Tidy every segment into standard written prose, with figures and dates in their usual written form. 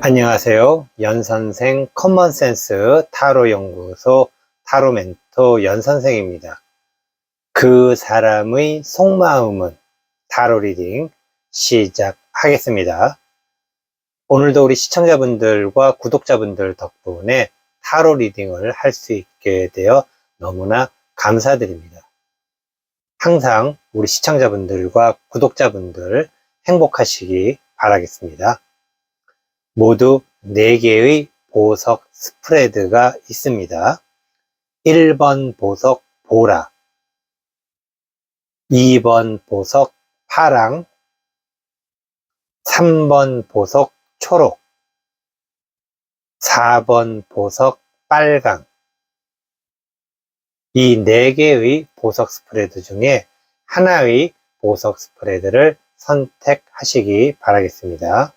안녕하세요. 연선생 커먼센스 타로 연구소 타로 멘토 연선생입니다. 그 사람의 속마음은 타로 리딩 시작하겠습니다. 오늘도 우리 시청자분들과 구독자분들 덕분에 타로 리딩을 할 수 있게 되어 너무나 감사드립니다. 항상 우리 시청자분들과 구독자분들 행복하시기 바라겠습니다. 모두 4개의 보석 스프레드가 있습니다. 1번 보석 보라, 2번 보석 파랑, 3번 보석 초록, 4번 보석 빨강. 이 4개의 보석 스프레드 중에 하나의 보석 스프레드를 선택하시기 바라겠습니다.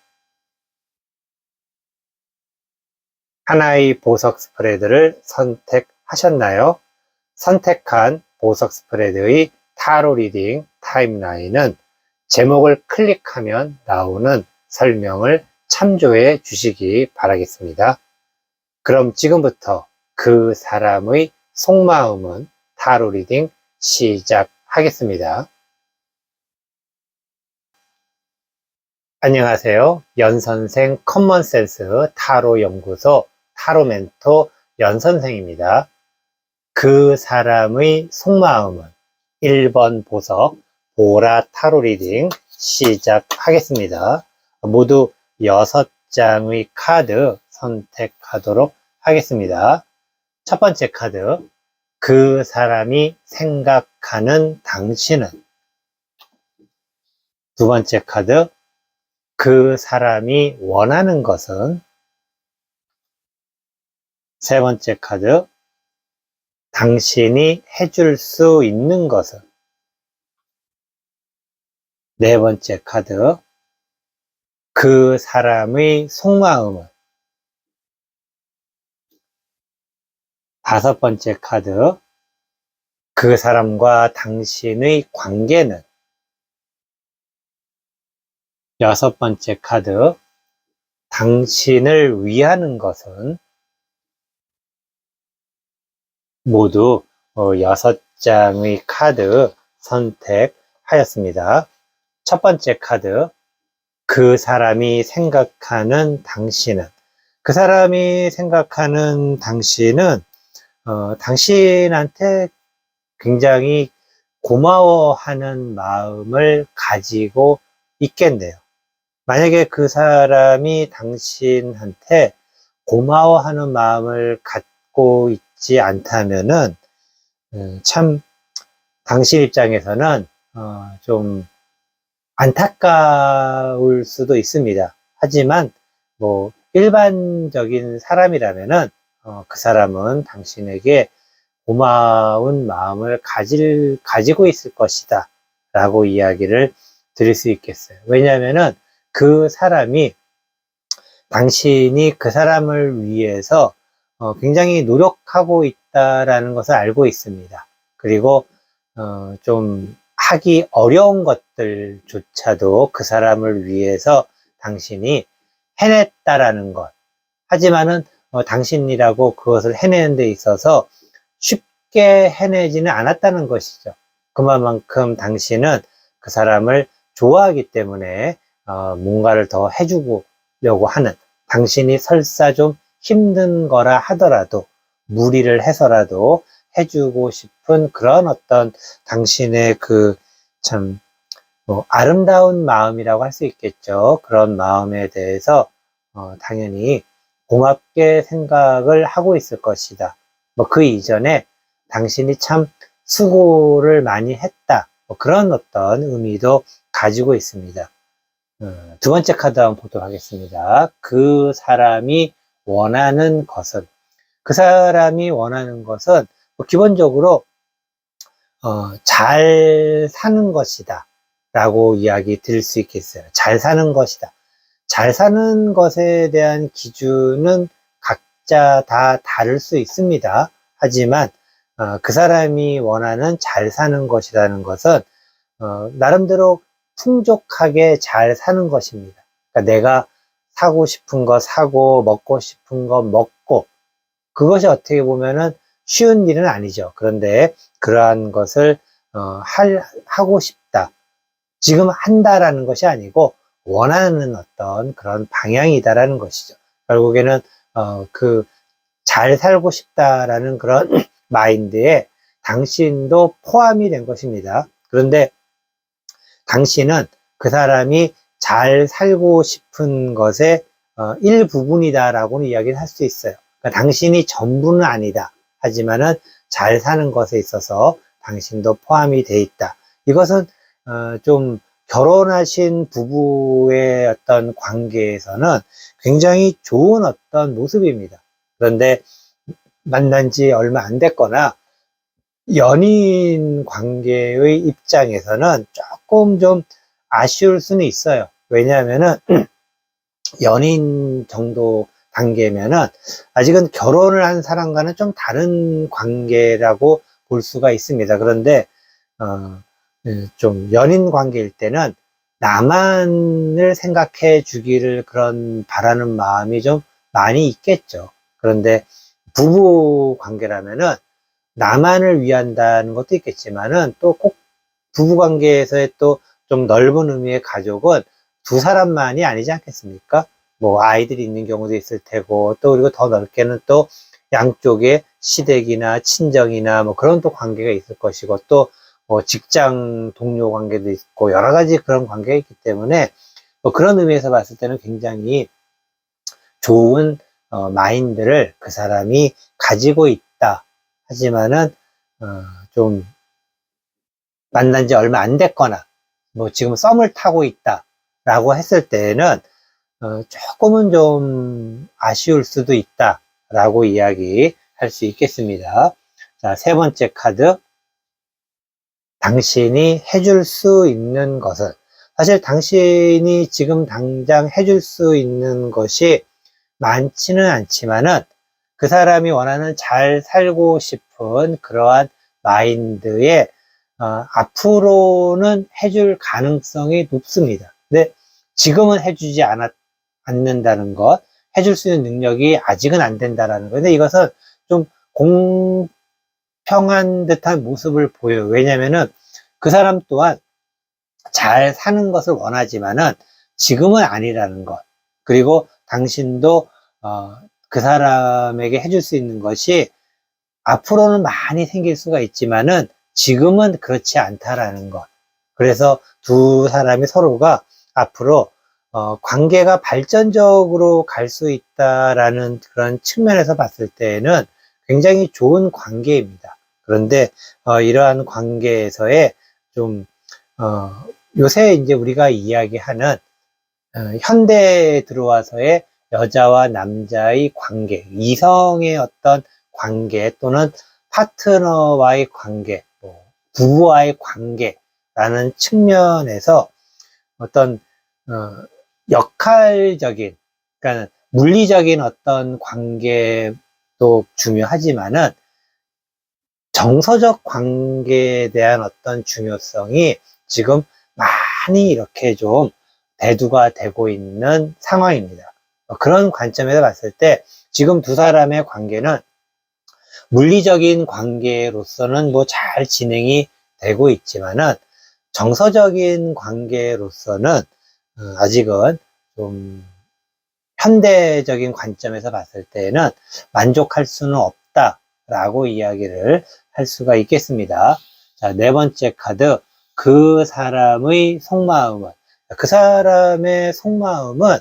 하나의 보석 스프레드를 선택하셨나요? 선택한 보석 스프레드의 타로 리딩 타임라인은 제목을 클릭하면 나오는 설명을 참조해 주시기 바라겠습니다. 그럼 지금부터 그 사람의 속마음은 타로 리딩 시작하겠습니다. 안녕하세요. 연선생 커먼센스 타로 연구소 타로 멘토 연선생입니다. 그 사람의 속마음은 1번 보석 보라 타로 리딩 시작하겠습니다. 모두 6장의 카드 선택하도록 하겠습니다. 첫 번째 카드, 그 사람이 생각하는 당신은. 두 번째 카드, 그 사람이 원하는 것은. 세 번째 카드, 당신이 해줄 수 있는 것은. 네 번째 카드, 그 사람의 속마음은. 다섯 번째 카드, 그 사람과 당신의 관계는. 여섯 번째 카드, 당신을 위하는 것은. 모두 6장의 카드 선택하였습니다. 첫 번째 카드, 그 사람이 생각하는 당신은. 그 사람이 생각하는 당신은 당신한테 굉장히 고마워하는 마음을 가지고 있겠네요. 만약에 그 사람이 당신한테 고마워하는 마음을 갖고 있지 않다면은 참 당신 입장에서는 좀 안타까울 수도 있습니다. 하지만 뭐 일반적인 사람이라면은 그 사람은 당신에게 고마운 마음을 가지고 있을 것이다 라고 이야기를 드릴 수 있겠어요. 왜냐하면은 그 사람이 당신이 그 사람을 위해서 굉장히 노력하고 있다라는 것을 알고 있습니다. 그리고 좀 하기 어려운 것들조차도 그 사람을 위해서 당신이 해냈다라는 것. 하지만은 당신이라고 그것을 해내는 데 있어서 쉽게 해내지는 않았다는 것이죠. 그만큼 당신은 그 사람을 좋아하기 때문에 뭔가를 더 해주려고 하는, 당신이 설사 좀 힘든 거라 하더라도 무리를 해서라도 해주고 싶은 그런 어떤 당신의 그 참 아름다운 마음이라고 할 수 있겠죠. 그런 마음에 대해서 당연히 고맙게 생각을 하고 있을 것이다. 그 이전에 당신이 참 수고를 많이 했다. 그런 어떤 의미도 가지고 있습니다. 두 번째 카드 한번 보도록 하겠습니다. 그 사람이 원하는 것은. 그 사람이 원하는 것은 기본적으로 잘 사는 것이다 라고 이야기 드릴 수 있겠어요. 잘 사는 것이다. 잘 사는 것에 대한 기준은 각자 다 다를 수 있습니다. 하지만 그 사람이 원하는 잘 사는 것이라는 것은 나름대로 풍족하게 잘 사는 것입니다. 그러니까 내가 사고 싶은 거 사고, 먹고 싶은 거 먹고, 그것이 어떻게 보면은 쉬운 일은 아니죠. 그런데 그러한 것을 하고 싶다. 지금 한다라는 것이 아니고 원하는 어떤 그런 방향이다라는 것이죠. 결국에는 잘 살고 싶다라는 그런 마인드에 당신도 포함이 된 것입니다. 그런데 당신은 그 사람이 잘 살고 싶은 것의 일부분이다라고는 이야기를 할 수 있어요. 그러니까 당신이 전부는 아니다. 하지만은 잘 사는 것에 있어서 당신도 포함이 돼 있다. 이것은 좀 결혼하신 부부의 어떤 관계에서는 굉장히 좋은 어떤 모습입니다. 그런데 만난 지 얼마 안 됐거나 연인 관계의 입장에서는 조금 좀 아쉬울 수는 있어요. 왜냐하면은 연인 정도 단계면은 아직은 결혼을 한 사람과는 좀 다른 관계라고 볼 수가 있습니다. 그런데 좀 연인 관계일 때는 나만을 생각해 주기를 그런 바라는 마음이 좀 많이 있겠죠. 그런데 부부 관계라면은 나만을 위한다는 것도 있겠지만은 또 꼭 부부 관계에서의 또 좀 넓은 의미의 가족은 두 사람만이 아니지 않겠습니까? 뭐 아이들이 있는 경우도 있을 테고, 또 그리고 더 넓게는 또 양쪽에 시댁이나 친정이나 뭐 그런 또 관계가 있을 것이고, 또 뭐 직장 동료 관계도 있고 여러 가지 그런 관계가 있기 때문에 뭐 그런 의미에서 봤을 때는 굉장히 좋은 마인드를 그 사람이 가지고 있다. 하지만은 좀 만난 지 얼마 안 됐거나 뭐 지금 썸을 타고 있다 라고 했을 때에는 조금은 좀 아쉬울 수도 있다 라고 이야기할 수 있겠습니다. 자, 세 번째 카드, 당신이 해줄 수 있는 것은, 사실 당신이 지금 당장 해줄 수 있는 것이 많지는 않지만은 그 사람이 원하는 잘 살고 싶은 그러한 마인드에 앞으로는 해줄 가능성이 높습니다. 근데 지금은 해주지 않는다는 것, 해줄 수 있는 능력이 아직은 안 된다라는 것. 근데 이것은 좀 공평한 듯한 모습을 보여요. 왜냐면은 그 사람 또한 잘 사는 것을 원하지만은 지금은 아니라는 것. 그리고 당신도 그 사람에게 해줄 수 있는 것이 앞으로는 많이 생길 수가 있지만은 지금은 그렇지 않다라는 것. 그래서 두 사람이 서로가 앞으로 관계가 발전적으로 갈 수 있다라는 그런 측면에서 봤을 때에는 굉장히 좋은 관계입니다. 그런데 이러한 관계에서의 좀 요새 이제 우리가 이야기하는 현대에 들어와서의 여자와 남자의 관계, 이성의 어떤 관계 또는 파트너와의 관계, 뭐 부부와의 관계라는 측면에서 어떤 역할적인, 그러니까 물리적인 어떤 관계도 중요하지만은 정서적 관계에 대한 어떤 중요성이 지금 많이 이렇게 좀 대두가 되고 있는 상황입니다. 그런 관점에서 봤을 때 지금 두 사람의 관계는 물리적인 관계로서는 뭐 잘 진행이 되고 있지만은 정서적인 관계로서는 아직은 좀 현대적인 관점에서 봤을 때는 만족할 수는 없다라고 이야기를 할 수가 있겠습니다. 자, 네 번째 카드, 그 사람의 속마음은. 그 사람의 속마음은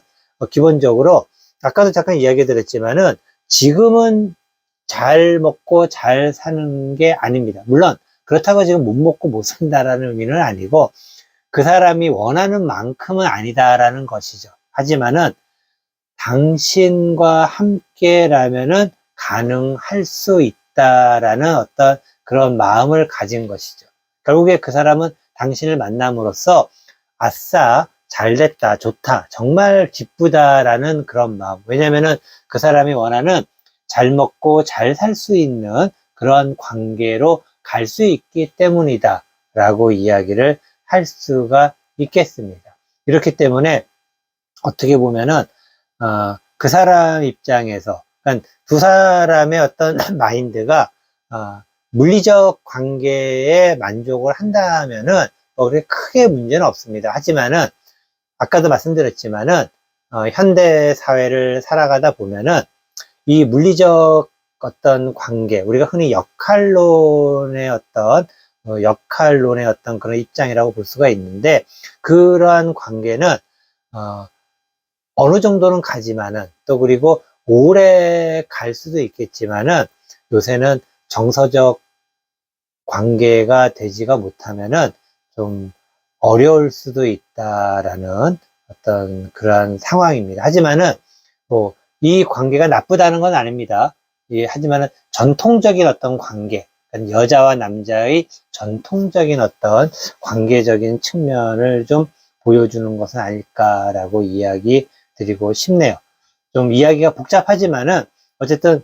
기본적으로 아까도 잠깐 이야기 드렸지만은 지금은 잘 먹고 잘 사는 게 아닙니다. 물론 그렇다고 지금 못 먹고 못 산다라는 의미는 아니고 그 사람이 원하는 만큼은 아니다라는 것이죠. 하지만은 당신과 함께라면은 가능할 수 있다라는 어떤 그런 마음을 가진 것이죠. 결국에 그 사람은 당신을 만남으로써 아싸, 잘됐다, 좋다, 정말 기쁘다라는 그런 마음. 왜냐면은 그 사람이 원하는 잘 먹고 잘 살 수 있는 그런 관계로 갈 수 있기 때문이다 라고 이야기를 할 수가 있겠습니다. 이렇기 때문에 어떻게 보면은 그 사람 입장에서, 그러니까 두 사람의 어떤 마인드가 물리적 관계에 만족을 한다면은 뭐 그렇게 크게 문제는 없습니다. 하지만은 아까도 말씀드렸지만은 현대 사회를 살아가다 보면은 이 물리적 어떤 관계, 우리가 흔히 역할론의 어떤 그런 입장이라고 볼 수가 있는데, 그러한 관계는 어느 정도는 가지만은, 또 그리고 오래 갈 수도 있겠지만은, 요새는 정서적 관계가 되지가 못하면은 좀 어려울 수도 있다라는 어떤 그러한 상황입니다. 하지만은 뭐 이 관계가 나쁘다는 건 아닙니다. 예, 하지만은 전통적인 어떤 관계, 그러니까 여자와 남자의 전통적인 어떤 관계적인 측면을 좀 보여주는 것은 아닐까라고 이야기 드리고 싶네요. 좀 이야기가 복잡하지만은 어쨌든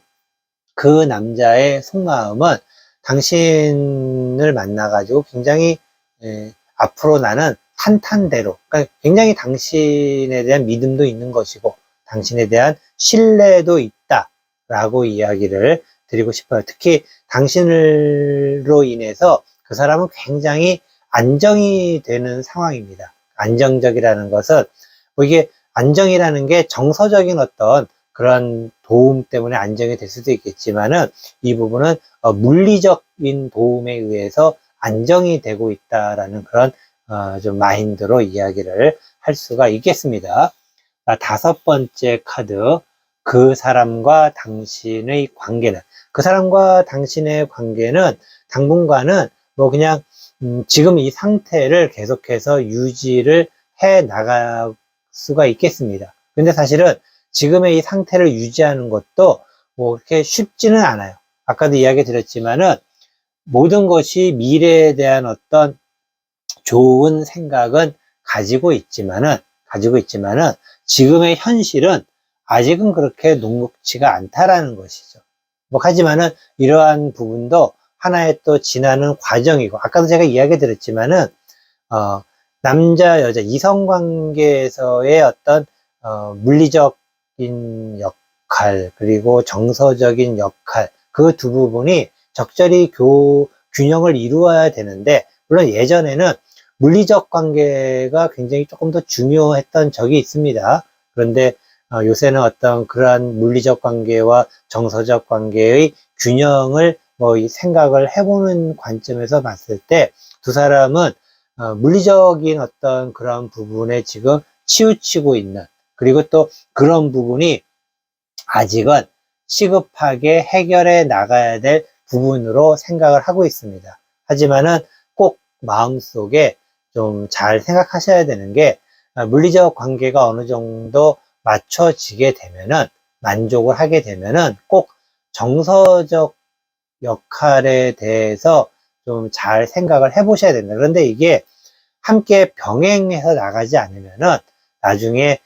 그 남자의 속마음은 당신을 만나가지고 굉장히 앞으로 나는 탄탄대로, 그러니까 굉장히 당신에 대한 믿음도 있는 것이고 당신에 대한 신뢰도 있다라고 이야기를 드리고 싶어요. 특히 당신으로 인해서 그 사람은 굉장히 안정이 되는 상황입니다. 안정적이라는 것은 뭐 이게 안정이라는 게 정서적인 어떤 그런 도움 때문에 안정이 될 수도 있겠지만은 이 부분은 물리적인 도움에 의해서 안정이 되고 있다라는 그런 좀 마인드로 이야기를 할 수가 있겠습니다. 다섯 번째 카드, 그 사람과 당신의 관계는, 그 사람과 당신의 관계는 당분간은 뭐 그냥 지금 이 상태를 계속해서 유지를 해 나갈 수가 있겠습니다. 근데 사실은 지금의 이 상태를 유지하는 것도 뭐 그렇게 쉽지는 않아요. 아까도 이야기 드렸지만은 모든 것이 미래에 대한 어떤 좋은 생각은 가지고 있지만은 지금의 현실은 아직은 그렇게 녹록지가 않다라는 것이죠. 뭐 하지만은 이러한 부분도 하나의 또 지나는 과정이고, 아까도 제가 이야기 드렸지만은 남자 여자 이성 관계에서의 어떤 물리적인 역할, 그리고 정서적인 역할, 그 두 부분이 적절히 균형을 이루어야 되는데, 물론 예전에는 물리적 관계가 굉장히 조금 더 중요했던 적이 있습니다. 그런데 요새는 어떤 그러한 물리적 관계와 정서적 관계의 균형을 뭐 생각을 해보는 관점에서 봤을 때 두 사람은 물리적인 어떤 그런 부분에 지금 치우치고 있는, 그리고 또 그런 부분이 아직은 시급하게 해결해 나가야 될 부분으로 생각을 하고 있습니다. 하지만은 꼭 마음속에 좀 잘 생각하셔야 되는 게, 물리적 관계가 어느 정도 맞춰지게 되면은, 만족을 하게 되면은 꼭 정서적 역할에 대해서 좀 잘 생각을 해 보셔야 된다. 그런데 이게 함께 병행해서 나가지 않으면은 나중에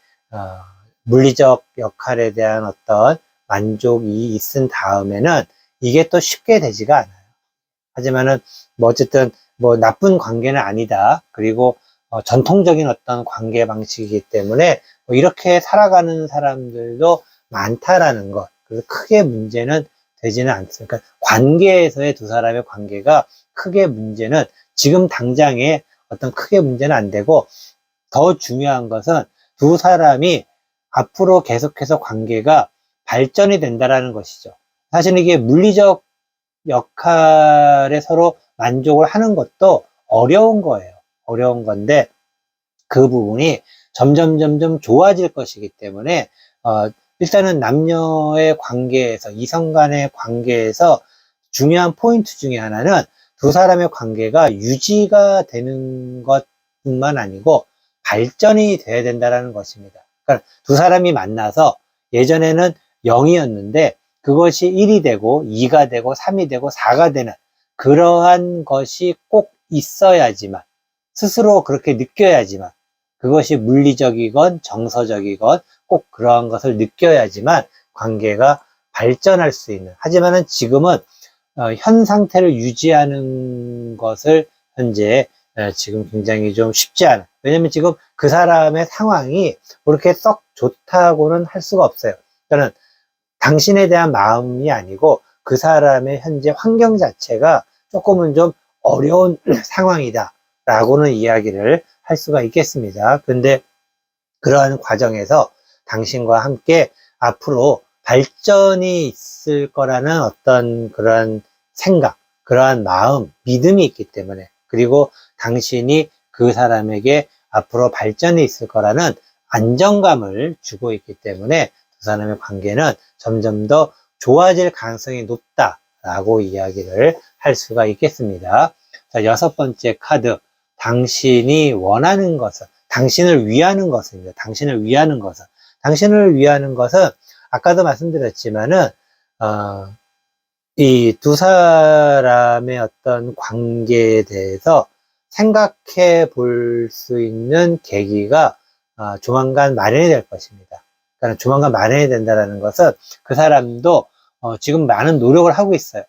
물리적 역할에 대한 어떤 만족이 있은 다음에는 이게 또 쉽게 되지가 않아요. 하지만은 뭐 어쨌든 뭐 나쁜 관계는 아니다. 그리고 전통적인 어떤 관계 방식이기 때문에 뭐 이렇게 살아가는 사람들도 많다라는 것. 그래서 크게 문제는 되지는 않습니다. 그러니까 관계에서의 두 사람의 관계가 크게 문제는 지금 당장에 어떤 크게 문제는 안 되고, 더 중요한 것은 두 사람이 앞으로 계속해서 관계가 발전이 된다라는 것이죠. 사실 이게 물리적 역할에 서로 만족을 하는 것도 어려운 거예요. 어려운 건데 그 부분이 점점 좋아질 것이기 때문에 일단은 남녀의 관계에서, 이성 간의 관계에서 중요한 포인트 중에 하나는 두 사람의 관계가 유지가 되는 것뿐만 아니고 발전이 돼야 된다는 것입니다. 그러니까 두 사람이 만나서 예전에는 0이었는데 그것이 1이 되고 2가 되고 3이 되고 4가 되는 그러한 것이 꼭 있어야지만, 스스로 그렇게 느껴야지만, 그것이 물리적이건 정서적이건 꼭 그러한 것을 느껴야지만 관계가 발전할 수 있는. 하지만은 지금은 현 상태를 유지하는 것을 현재 지금 굉장히 좀 쉽지 않아요. 왜냐면 지금 그 사람의 상황이 그렇게 썩 좋다고는 할 수가 없어요. 그러니까 당신에 대한 마음이 아니고 그 사람의 현재 환경 자체가 조금은 좀 어려운 상황이다 라고는 이야기를 할 수가 있겠습니다. 근데 그러한 과정에서 당신과 함께 앞으로 발전이 있을 거라는 어떤 그러한 생각, 그러한 마음, 믿음이 있기 때문에, 그리고 당신이 그 사람에게 앞으로 발전이 있을 거라는 안정감을 주고 있기 때문에 두 사람의 관계는 점점 더 좋아질 가능성이 높다라고 이야기를 할 수가 있겠습니다. 자, 6번째 카드. 당신이 원하는 것은, 당신을 위하는 것입니다. 당신을 위하는 것은. 당신을 위하는 것은, 아까도 말씀드렸지만은, 이 두 사람의 어떤 관계에 대해서 생각해 볼 수 있는 계기가 조만간 마련이 될 것입니다. 그러니까 조만간 마련이 된다는 것은 그 사람도 지금 많은 노력을 하고 있어요.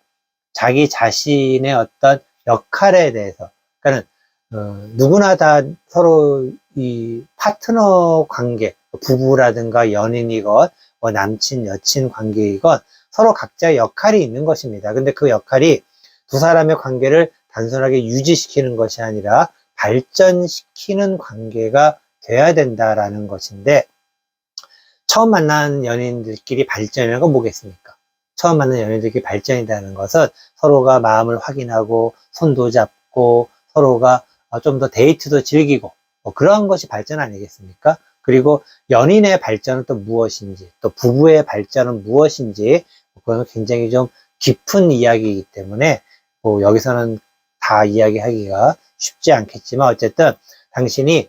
자기 자신의 어떤 역할에 대해서. 그러니까 누구나 다 서로 이 파트너 관계, 부부라든가 연인이건 뭐 남친, 여친 관계이건 서로 각자의 역할이 있는 것입니다. 근데 그 역할이 두 사람의 관계를 단순하게 유지시키는 것이 아니라 발전시키는 관계가 돼야 된다라는 것인데, 처음 만난 연인들끼리 발전이라는 건 뭐겠습니까? 처음 만난 연인들끼리 발전이라는 것은 서로가 마음을 확인하고 손도 잡고 서로가 좀 더 데이트도 즐기고 뭐 그런 것이 발전 아니겠습니까? 그리고 연인의 발전은 또 무엇인지, 또 부부의 발전은 무엇인지, 그건 굉장히 좀 깊은 이야기이기 때문에 뭐 여기서는 다 이야기하기가 쉽지 않겠지만, 어쨌든 당신이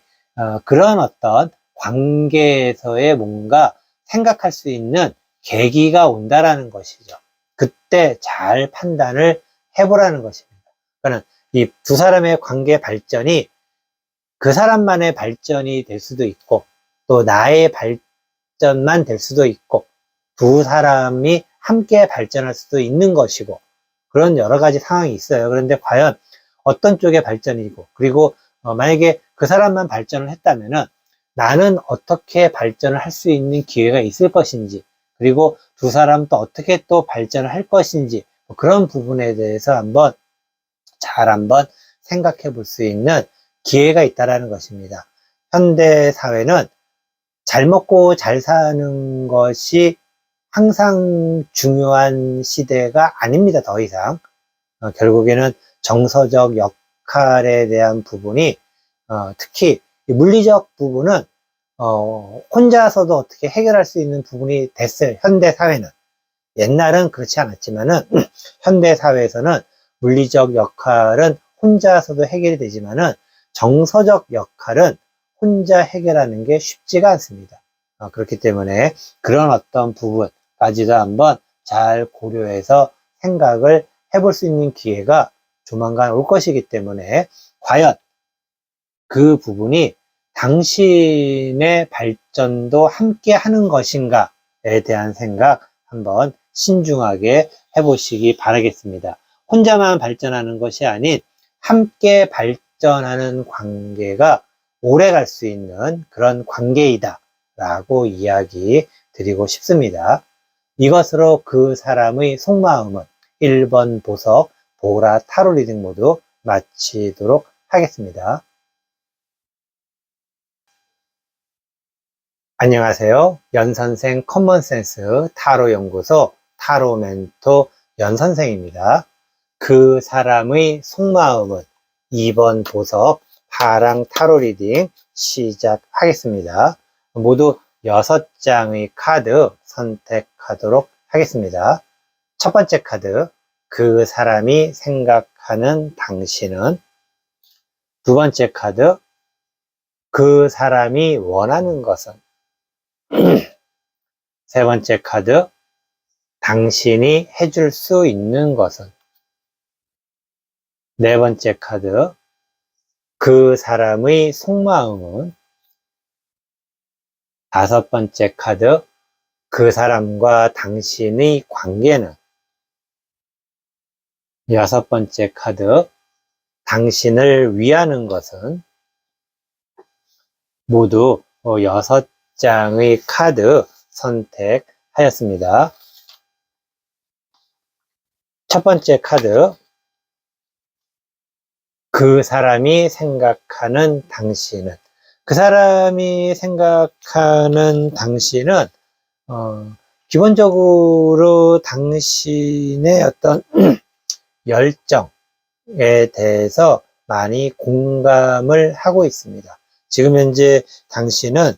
그런 어떤 관계에서의 뭔가 생각할 수 있는 계기가 온다라는 것이죠. 그때 잘 판단을 해보라는 것입니다. 그러니까 이 두 사람의 관계 발전이 그 사람만의 발전이 될 수도 있고, 또 나의 발전만 될 수도 있고, 두 사람이 함께 발전할 수도 있는 것이고, 그런 여러 가지 상황이 있어요. 그런데 과연 어떤 쪽의 발전이고, 그리고 만약에 그 사람만 발전을 했다면은 나는 어떻게 발전을 할 수 있는 기회가 있을 것인지, 그리고 두 사람 또 어떻게 또 발전을 할 것인지, 그런 부분에 대해서 한번 생각해 볼 수 있는 기회가 있다라는 것입니다. 현대 사회는 잘 먹고 잘 사는 것이 항상 중요한 시대가 아닙니다. 더 이상 결국에는 정서적 역할에 대한 부분이, 특히 물리적 부분은 혼자서도 어떻게 해결할 수 있는 부분이 됐어요. 현대 사회는. 옛날은 그렇지 않았지만은 현대 사회에서는 물리적 역할은 혼자서도 해결이 되지만은 정서적 역할은 혼자 해결하는 게 쉽지가 않습니다. 그렇기 때문에 그런 어떤 부분까지도 한번 잘 고려해서 생각을 해볼 수 있는 기회가 조만간 올 것이기 때문에, 과연 그 부분이 당신의 발전도 함께 하는 것인가에 대한 생각 한번 신중하게 해보시기 바라겠습니다. 혼자만 발전하는 것이 아닌 함께 발전하는 관계가 오래 갈 수 있는 그런 관계이다 라고 이야기 드리고 싶습니다. 이것으로 그 사람의 속마음은 1번 보석 보라 타로 리딩 모두 마치도록 하겠습니다. 안녕하세요. 연선생 커먼센스 타로 연구소 타로 멘토 연선생입니다. 그 사람의 속마음은 2번 보석 파랑 타로 리딩 시작하겠습니다. 모두 6장의 카드 선택하도록 하겠습니다. 첫 번째 카드, 그 사람이 생각하는 당신은. 두 번째 카드, 그 사람이 원하는 것은. 세 번째 카드, 당신이 해줄 수 있는 것은. 네 번째 카드, 그 사람의 속마음은. 다섯 번째 카드, 그 사람과 당신의 관계는. 여섯 번째 카드, 당신을 위하는 것은 모두 6장의 카드 선택하였습니다. 첫 번째 카드, 그 사람이 생각하는 당신은. 그 사람이 생각하는 당신은 기본적으로 당신의 어떤 열정에 대해서 많이 공감을 하고 있습니다. 지금 현재 당신은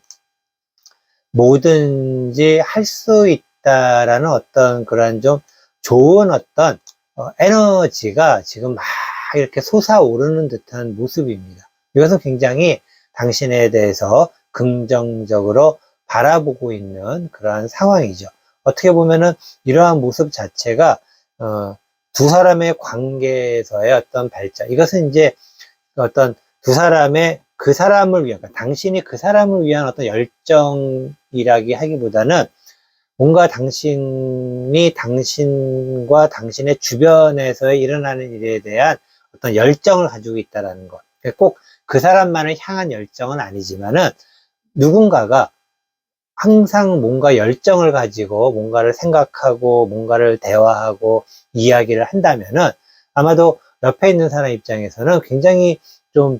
뭐든지 할 수 있다라는 어떤 그런 좀 좋은 어떤 에너지가 지금 막 이렇게 솟아오르는 듯한 모습입니다. 이것은 굉장히 당신에 대해서 긍정적으로 바라보고 있는 그러한 상황이죠. 어떻게 보면은 이러한 모습 자체가 두 사람의 관계에서의 어떤 발전, 이것은 이제 어떤 두 사람의 그 사람을 위한, 그러니까 당신이 그 사람을 위한 어떤 열정이라기 하기보다는 뭔가 당신이 당신과 당신의 주변에서 일어나는 일에 대한 어떤 열정을 가지고 있다는 것. 꼭 그 사람만을 향한 열정은 아니지만은 누군가가 항상 뭔가 열정을 가지고 뭔가를 생각하고 뭔가를 대화하고 이야기를 한다면은 아마도 옆에 있는 사람 입장에서는 굉장히 좀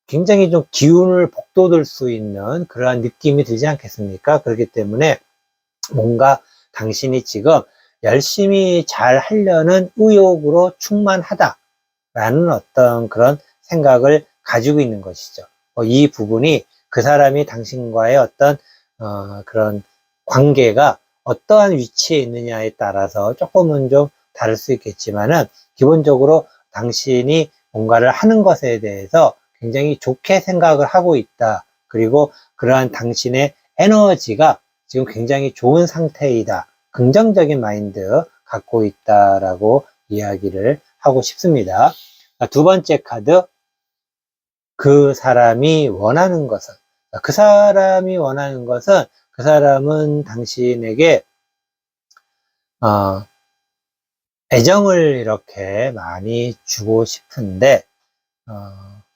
굉장히 좀 기운을 북돋을 수 있는 그러한 느낌이 들지 않겠습니까? 그렇기 때문에 뭔가 당신이 지금 열심히 잘 하려는 의욕으로 충만하다라는 어떤 그런 생각을 가지고 있는 것이죠. 이 부분이 그 사람이 당신과의 어떤 그런 관계가 어떠한 위치에 있느냐에 따라서 조금은 좀 다를 수 있겠지만은 기본적으로 당신이 뭔가를 하는 것에 대해서 굉장히 좋게 생각을 하고 있다. 그리고 그러한 당신의 에너지가 지금 굉장히 좋은 상태이다. 긍정적인 마인드 갖고 있다라고 이야기를 하고 싶습니다. 두 번째 카드, 그 사람이 원하는 것은, 그 사람이 원하는 것은 그 사람은 당신에게 애정을 이렇게 많이 주고 싶은데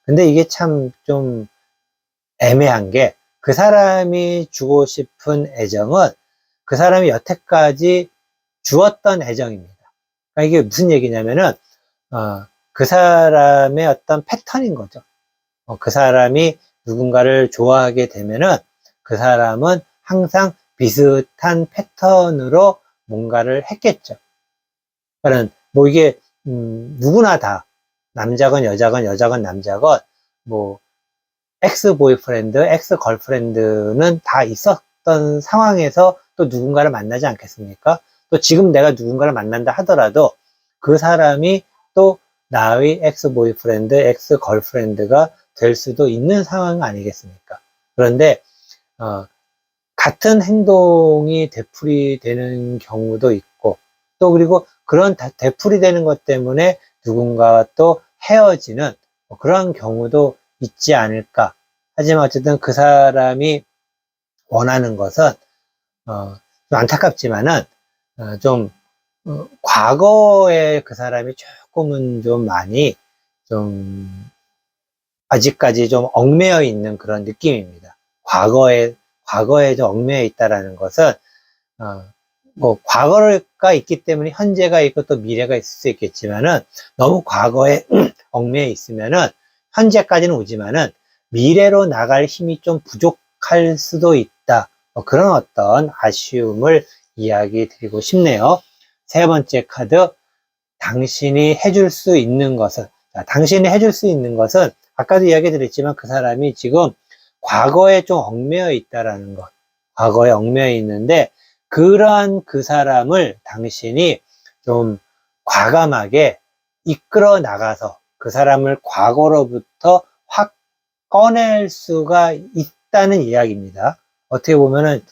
근데 이게 참 좀 애매한 게, 그 사람이 주고 싶은 애정은 그 사람이 여태까지 주었던 애정입니다. 그러니까 이게 무슨 얘기냐면은 그 사람의 어떤 패턴인 거죠. 그 사람이 누군가를 좋아하게 되면은 그 사람은 항상 비슷한 패턴으로 뭔가를 했겠죠. 그러니까 뭐 이게 누구나 다, 남자건 여자건 여자건 남자건 뭐 엑스 보이프렌드, 엑스 걸프렌드는 다 있었던 상황에서 또 누군가를 만나지 않겠습니까? 또 지금 내가 누군가를 만난다 하더라도 그 사람이 또 나의 엑스 보이프렌드, 엑스 걸프렌드가 될 수도 있는 상황 아니겠습니까? 그런데 같은 행동이 되풀이되는 경우도 있고, 또 그리고 그런 되풀이되는 것 때문에 누군가와 또 헤어지는 그런 경우도 있지 않을까. 하지만 어쨌든 그 사람이 원하는 것은 좀 안타깝지만은 좀 과거에 그 사람이 조금은 좀 많이 좀 아직까지 좀 얽매여 있는 그런 느낌입니다. 과거에 좀 얽매여 있다라는 것은 뭐 과거가 있기 때문에 현재가 있고 또 미래가 있을 수 있겠지만은 너무 과거에 얽매여 있으면은 현재까지는 오지만은 미래로 나갈 힘이 좀 부족할 수도 있다. 그런 어떤 아쉬움을 이야기 드리고 싶네요. 세 번째 카드, 당신이 해줄 수 있는 것은. 자, 당신이 해줄 수 있는 것은 아까도 이야기 드렸지만 그 사람이 지금 과거에 좀 얽매여 있다라는 것. 과거에 얽매여 있는데 그러한 그 사람을 당신이 좀 과감하게 이끌어 나가서 그 사람을 과거로부터 확 꺼낼 수가 있다는 이야기입니다. 어떻게 보면은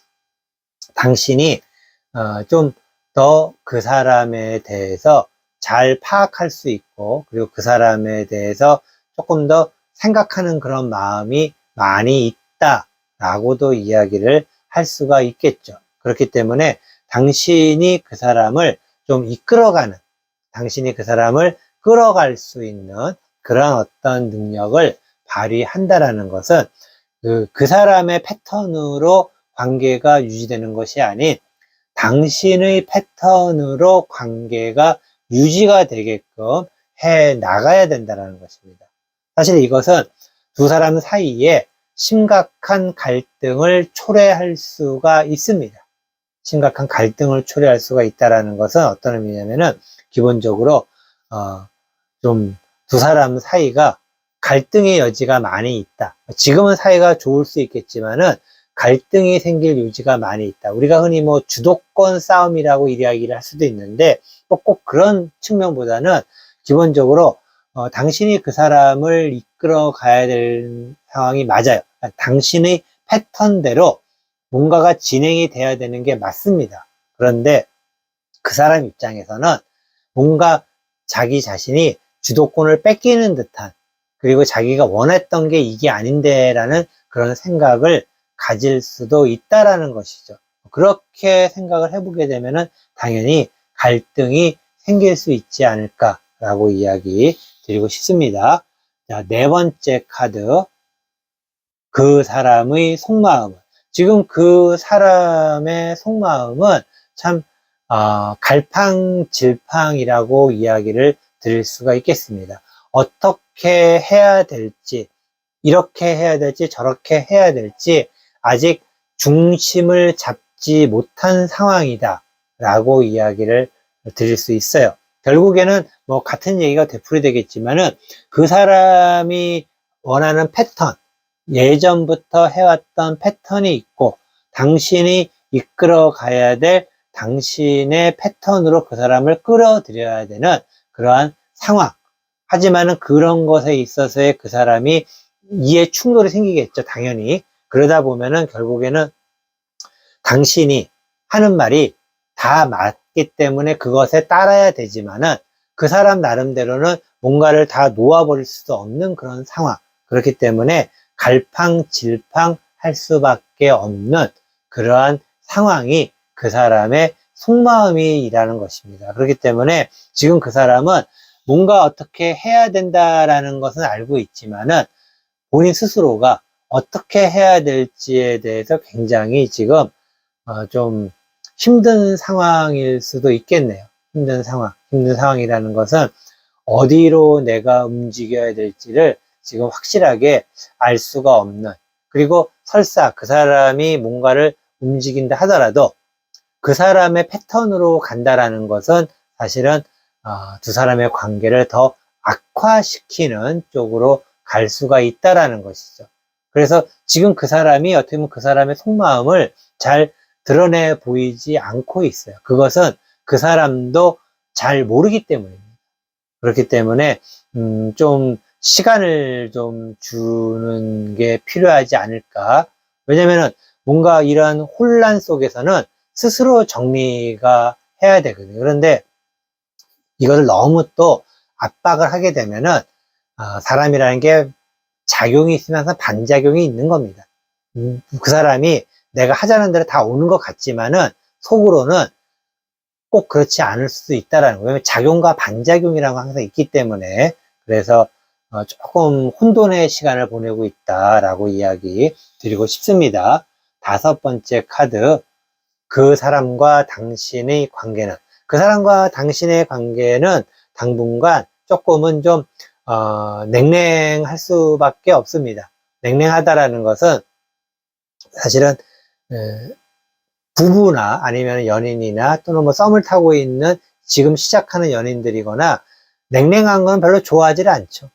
당신이 좀 더 그 사람에 대해서 잘 파악할 수 있고, 그리고 그 사람에 대해서 조금 더 생각하는 그런 마음이 많이 있다라고도 이야기를 할 수가 있겠죠. 그렇기 때문에 당신이 그 사람을 좀 이끌어가는, 당신이 그 사람을 끌어갈 수 있는 그런 어떤 능력을 발휘한다라는 것은 그 사람의 패턴으로 관계가 유지되는 것이 아닌 당신의 패턴으로 관계가 유지가 되게끔 해 나가야 된다는 것입니다. 사실 이것은 두 사람 사이에 심각한 갈등을 초래할 수가 있습니다. 심각한 갈등을 초래할 수가 있다는 것은 어떤 의미냐면은 기본적으로 좀 두 사람 사이가 갈등의 여지가 많이 있다. 지금은 사이가 좋을 수 있겠지만은 갈등이 생길 여지가 많이 있다. 우리가 흔히 뭐 주도권 싸움이라고 이야기를 할 수도 있는데 꼭 그런 측면보다는 기본적으로 당신이 그 사람을 이끌어 가야 될 상황이 맞아요. 당신의 패턴대로 뭔가가 진행이 돼야 되는 게 맞습니다. 그런데 그 사람 입장에서는 뭔가 자기 자신이 주도권을 뺏기는 듯한, 그리고 자기가 원했던 게 이게 아닌데 라는 그런 생각을 가질 수도 있다라는 것이죠. 그렇게 생각을 해보게 되면은 당연히 갈등이 생길 수 있지 않을까라고 이야기 드리고 싶습니다. 자, 네 번째 카드. 그 사람의 속마음은, 지금 그 사람의 속마음은 참 갈팡질팡이라고 이야기를 드릴 수가 있겠습니다. 어떻게 해야 될지, 이렇게 해야 될지 저렇게 해야 될지 아직 중심을 잡지 못한 상황이다 라고 이야기를 드릴 수 있어요. 결국에는 뭐 같은 얘기가 되풀이 되겠지만은 그 사람이 원하는 패턴, 예전부터 해왔던 패턴이 있고 당신이 이끌어 가야 될 당신의 패턴으로 그 사람을 끌어들여야 되는 그러한 상황. 하지만은 그런 것에 있어서의 그 사람이 이해 충돌이 생기겠죠, 당연히. 그러다 보면은 결국에는 당신이 하는 말이 다 맞기 때문에 그것에 따라야 되지만은 그 사람 나름대로는 뭔가를 다 놓아버릴 수도 없는 그런 상황. 그렇기 때문에 갈팡질팡 할 수밖에 없는 그러한 상황이 그 사람의 속마음이라는 것입니다. 그렇기 때문에 지금 그 사람은 뭔가 어떻게 해야 된다라는 것은 알고 있지만은 본인 스스로가 어떻게 해야 될지에 대해서 굉장히 지금 좀 힘든 상황일 수도 있겠네요. 힘든 상황이라는 것은 어디로 내가 움직여야 될지를 지금 확실하게 알 수가 없는, 그리고 설사 그 사람이 뭔가를 움직인다 하더라도 그 사람의 패턴으로 간다라는 것은 사실은 두 사람의 관계를 더 악화시키는 쪽으로 갈 수가 있다라는 것이죠. 그래서 지금 그 사람이 어떻게 보면 그 사람의 속마음을 잘 드러내 보이지 않고 있어요. 그것은 그 사람도 잘 모르기 때문입니다. 그렇기 때문에 좀 시간을 좀 주는 게 필요하지 않을까. 왜냐면은 뭔가 이런 혼란 속에서는 스스로 정리가 해야 되거든요. 그런데 이것을 너무 또 압박을 하게 되면은 사람이라는 게 작용이 있으면서 반작용이 있는 겁니다. 그 사람이 내가 하자는 대로 다 오는 것 같지만은 속으로는 꼭 그렇지 않을 수도 있다라는 거예요. 작용과 반작용이라는 거 항상 있기 때문에. 그래서 조금 혼돈의 시간을 보내고 있다라고 이야기 드리고 싶습니다. 다섯 번째 카드. 그 사람과 당신의 관계는, 그 사람과 당신의 관계는 당분간 조금은 좀 냉랭할 수밖에 없습니다. 냉랭하다라는 것은 사실은 부부나 아니면 연인이나 또는 뭐 썸을 타고 있는 지금 시작하는 연인들이거나 냉랭한 건 별로 좋아하지 않죠.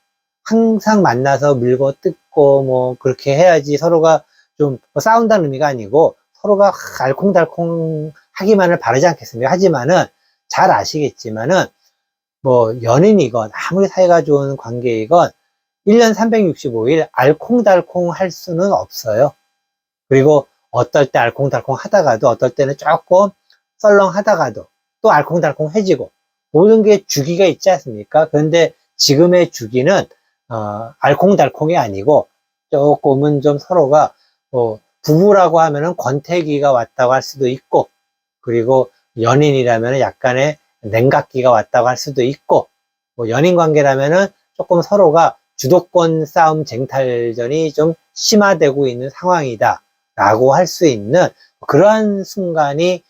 항상 만나서 물고 뜯고 뭐 그렇게 해야지 서로가 좀뭐 싸운다는 의미가 아니고 서로가 알콩달콩 하기만을 바라지 않겠습니까? 하지만은 잘 아시겠지만은 뭐 연인이건 아무리 사이가 좋은 관계이건 1년 365일 알콩달콩 할 수는 없어요. 그리고 어떨 때 알콩달콩 하다가도 어떨 때는 조금 썰렁 하다가도 또 알콩달콩해지고 모든 게 주기가 있지 않습니까? 그런데 지금의 주기는 알콩달콩이 아니고 조금은 좀 서로가 부부라고 하면은 권태기가 왔다고 할 수도 있고, 그리고 연인이라면 약간의 냉각기가 왔다고 할 수도 있고, 뭐 연인 관계라면은 조금 서로가 주도권 싸움 쟁탈전이 좀 심화되고 있는 상황이다 라고 할 수 있는 그러한 순간이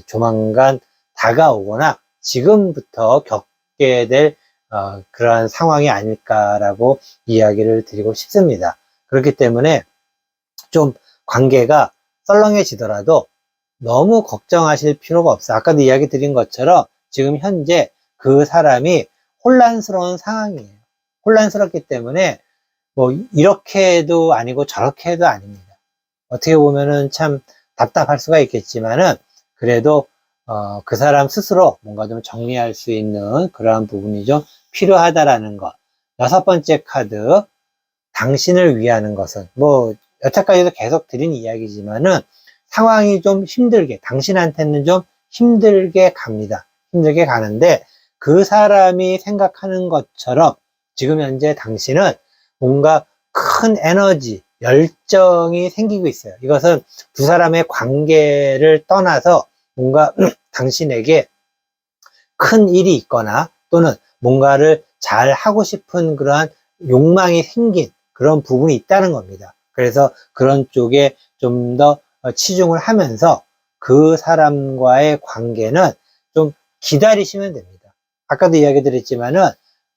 조만간 다가오거나 지금부터 겪게 될 그러한 상황이 아닐까라고 이야기를 드리고 싶습니다. 그렇기 때문에 좀 관계가 썰렁해지더라도 너무 걱정하실 필요가 없어요. 아까도 이야기 드린 것처럼 지금 현재 그 사람이 혼란스러운 상황이에요. 혼란스럽기 때문에 뭐 이렇게 해도 아니고 저렇게 해도 아닙니다. 어떻게 보면은 참 답답할 수가 있겠지만은 그래도 그 사람 스스로 뭔가 좀 정리할 수 있는 그러한 부분이 좀 필요하다라는 것. 여섯 번째 카드, 당신을 위하는 것은 뭐 여태까지도 계속 드린 이야기지만은 상황이 좀 힘들게, 당신한테는 좀 힘들게 갑니다. 힘들게 가는데 그 사람이 생각하는 것처럼 지금 현재 당신은 뭔가 큰 에너지, 열정이 생기고 있어요. 이것은 두 사람의 관계를 떠나서 뭔가 당신에게 큰 일이 있거나 또는 뭔가를 잘 하고 싶은 그러한 욕망이 생긴 그런 부분이 있다는 겁니다. 그래서 그런 쪽에 좀 더 치중을 하면서 그 사람과의 관계는 좀 기다리시면 됩니다. 아까도 이야기 드렸지만은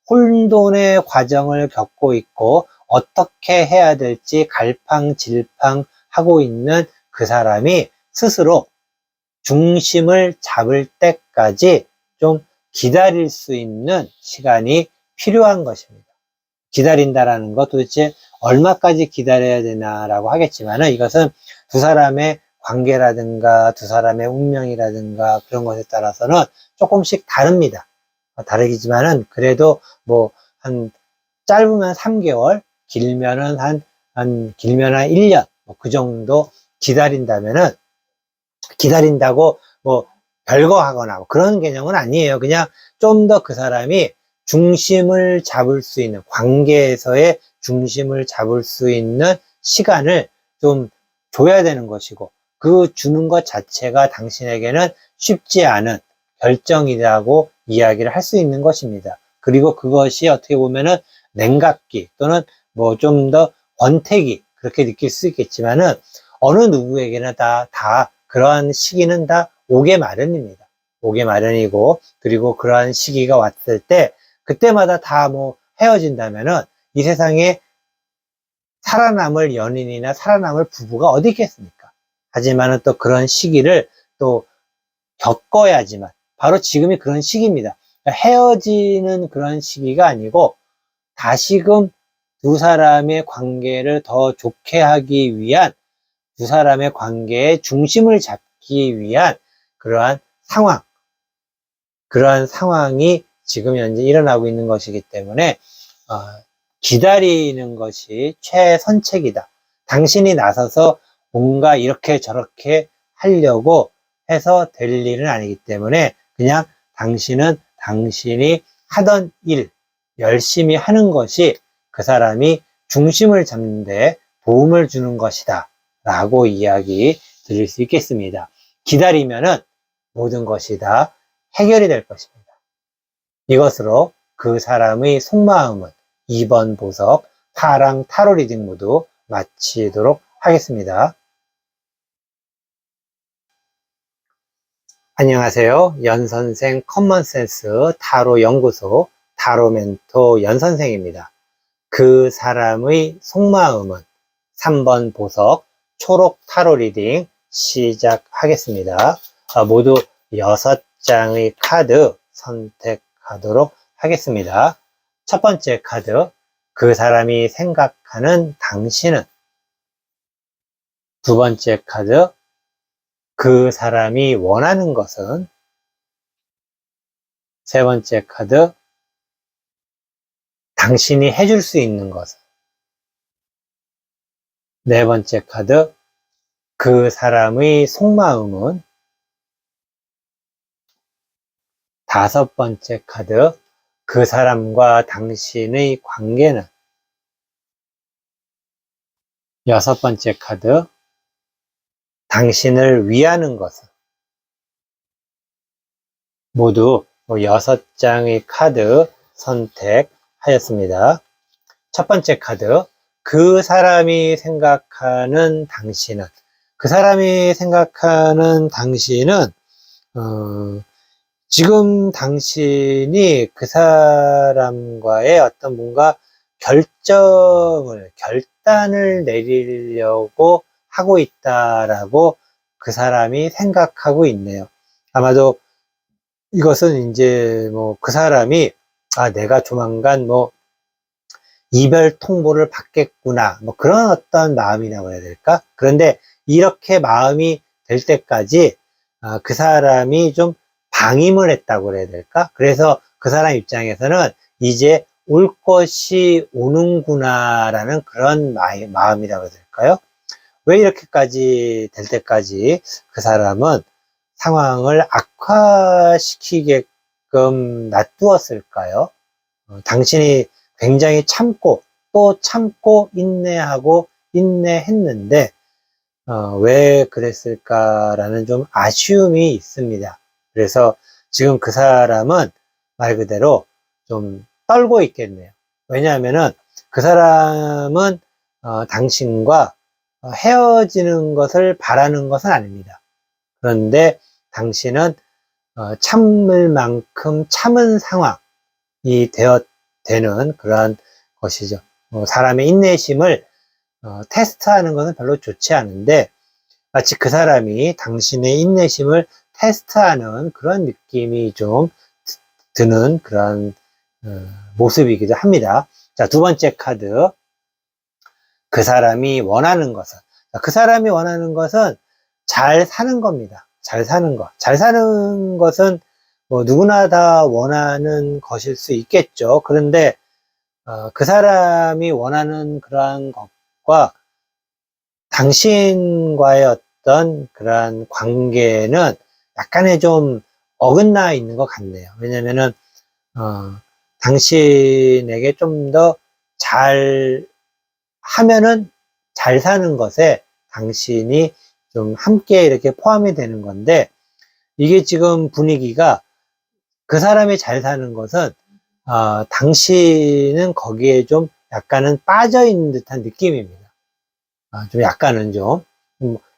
혼돈의 과정을 겪고 있고 어떻게 해야 될지 갈팡질팡하고 있는 그 사람이 스스로 중심을 잡을 때까지 좀 기다릴 수 있는 시간이 필요한 것입니다. 기다린다라는 것 도대체 얼마까지 기다려야 되나라고 하겠지만은 이것은 두 사람의 관계라든가 두 사람의 운명이라든가 그런 것에 따라서는 조금씩 다릅니다. 다르지만은 그래도 뭐 한 짧으면 3개월, 길면은 길면 한 1년 뭐 그 정도 기다린다면은 기다린다고 뭐 별거 하거나 뭐 그런 개념은 아니에요. 그냥 좀 더 그 사람이 중심을 잡을 수 있는 관계에서의 중심을 잡을 수 있는 시간을 좀 줘야 되는 것이고 그 주는 것 자체가 당신에게는 쉽지 않은 결정이라고 이야기를 할 수 있는 것입니다. 그리고 그것이 어떻게 보면은 냉각기 또는 뭐 좀 더 권태기 그렇게 느낄 수 있겠지만은 어느 누구에게나 다 그러한 시기는 다 오게 마련입니다. 오게 마련이고 그리고 그러한 시기가 왔을 때 그때마다 다 뭐 헤어진다면은 이 세상에 살아남을 연인이나 살아남을 부부가 어디 있겠습니까? 하지만은 또 그런 시기를 또 겪어야지만 바로 지금이 그런 시기입니다. 그러니까 헤어지는 그런 시기가 아니고 다시금 두 사람의 관계를 더 좋게 하기 위한 두 사람의 관계의 중심을 잡기 위한 그러한 상황이 지금 현재 일어나고 있는 것이기 때문에 기다리는 것이 최선책이다. 당신이 나서서 뭔가 이렇게 저렇게 하려고 해서 될 일은 아니기 때문에 그냥 당신은 당신이 하던 일 열심히 하는 것이 그 사람이 중심을 잡는 데 도움을 주는 것이다 라고 이야기 드릴 수 있겠습니다. 기다리면은 모든 것이 다 해결이 될 것입니다. 이것으로 그 사람의 속마음은 2번 보석 타랑 타로 리딩 모두 마치도록 하겠습니다. 안녕하세요. 연선생 커먼센스 타로 연구소 타로 멘토 연선생입니다. 그 사람의 속마음은 3번 보석 초록 타로 리딩 시작하겠습니다. 모두 6장의 카드 선택하도록 하겠습니다. 첫 번째 카드, 그 사람이 생각하는 당신은. 두 번째 카드, 그 사람이 원하는 것은. 세 번째 카드, 당신이 해줄 수 있는 것은. 네 번째 카드, 그 사람의 속마음은. 다섯 번째 카드, 그 사람과 당신의 관계는. 여섯 번째 카드, 당신을 위하는 것은. 모두 6장의 카드 선택하였습니다. 첫 번째 카드, 그 사람이 생각하는 당신은, 그 사람이 생각하는 당신은 지금 당신이 그 사람과의 어떤 뭔가 결단을 내리려고 하고 있다라고 그 사람이 생각하고 있네요. 아마도 이것은 이제 뭐 그 사람이 내가 조만간 뭐 이별 통보를 받겠구나, 뭐 그런 어떤 마음이라고 해야 될까? 그런데 이렇게 마음이 될 때까지 그 사람이 좀 방임을 했다고 그래야 될까? 그래서 그 사람 입장에서는 이제 올 것이 오는구나라는 그런 마음이라고 해야 될까요? 왜 이렇게까지 될 때까지 그 사람은 상황을 악화시키게끔 놔두었을까요? 당신이 굉장히 참고 또 참고 인내하고 인내했는데 왜 그랬을까라는 좀 아쉬움이 있습니다. 그래서 지금 그 사람은 말 그대로 좀 떨고 있겠네요. 왜냐하면은 그 사람은 당신과 헤어지는 것을 바라는 것은 아닙니다. 그런데 당신은 참을 만큼 참은 상황이 되는 그러한 것이죠. 사람의 인내심을 테스트하는 것은 별로 좋지 않은데 마치 그 사람이 당신의 인내심을 테스트하는 그런 느낌이 좀 드는 그런 모습이기도 합니다. 자, 두 번째 카드, 그 사람이 원하는 것은, 그 사람이 원하는 것은 잘 사는 겁니다. 잘 사는 것. 잘 사는 것은 뭐 누구나 다 원하는 것일 수 있겠죠. 그런데 그 사람이 원하는 그러한 것과 당신과의 어떤 그러한 관계는 약간의 좀 어긋나 있는 것 같네요. 왜냐면은 당신에게 좀 더 잘 하면은 잘 사는 것에 당신이 좀 함께 이렇게 포함이 되는 건데, 이게 지금 분위기가 그 사람이 잘 사는 것은 당신은 거기에 좀 약간은 빠져 있는 듯한 느낌입니다. 좀 약간은 좀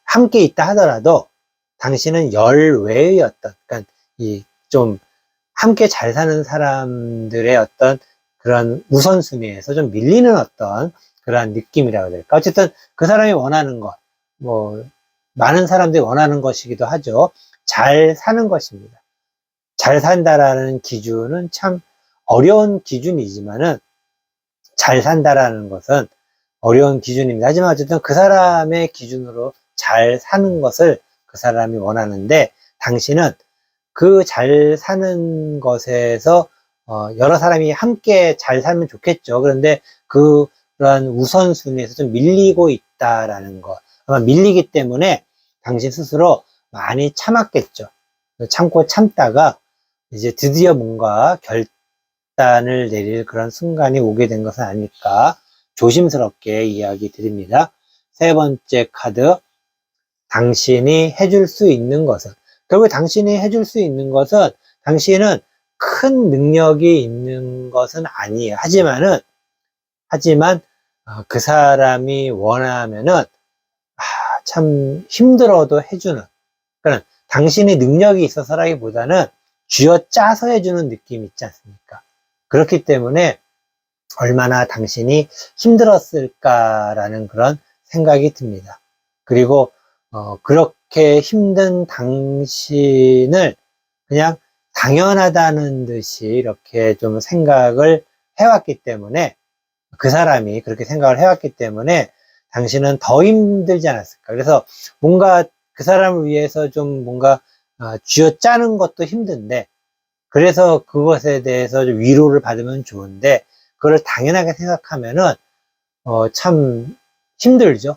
함께 있다 하더라도 당신은 열외의 어떤, 그러니까 이 좀 함께 잘 사는 사람들의 어떤 그런 우선순위에서 좀 밀리는 어떤 그러한 느낌이라고 해야 될까? 어쨌든 그 사람이 원하는 것, 뭐 많은 사람들이 원하는 것이기도 하죠. 잘 사는 것입니다. 잘 산다라는 기준은 참 어려운 기준이지만은, 잘 산다라는 것은 어려운 기준입니다. 하지만 어쨌든 그 사람의 기준으로 잘 사는 것을 그 사람이 원하는데, 당신은 그 잘 사는 것에서 여러 사람이 함께 잘 살면 좋겠죠. 그런데 그러한 우선순위에서 좀 밀리고 있다라는 것, 아마 밀리기 때문에 당신 스스로 많이 참았겠죠. 참고 참다가 이제 드디어 뭔가 결단을 내릴 그런 순간이 오게 된 것은 아닐까 조심스럽게 이야기 드립니다. 세 번째 카드, 당신이 해줄 수 있는 것은, 결국 당신이 해줄 수 있는 것은, 당신은 큰 능력이 있는 것은 아니에요. 하지만 그 사람이 원하면은 참 힘들어도 해주는, 그러니까 당신이 능력이 있어서라기보다는 쥐어짜서 해주는 느낌이 있지 않습니까? 그렇기 때문에 얼마나 당신이 힘들었을까라는 그런 생각이 듭니다. 그리고 그렇게 힘든 당신을 그냥 당연하다는 듯이 이렇게 좀 생각을 해왔기 때문에, 그 사람이 그렇게 생각을 해왔기 때문에 당신은 더 힘들지 않았을까. 그래서 뭔가 그 사람을 위해서 좀 뭔가 쥐어짜는 것도 힘든데, 그래서 그것에 대해서 좀 위로를 받으면 좋은데, 그걸 당연하게 생각하면은 참 힘들죠.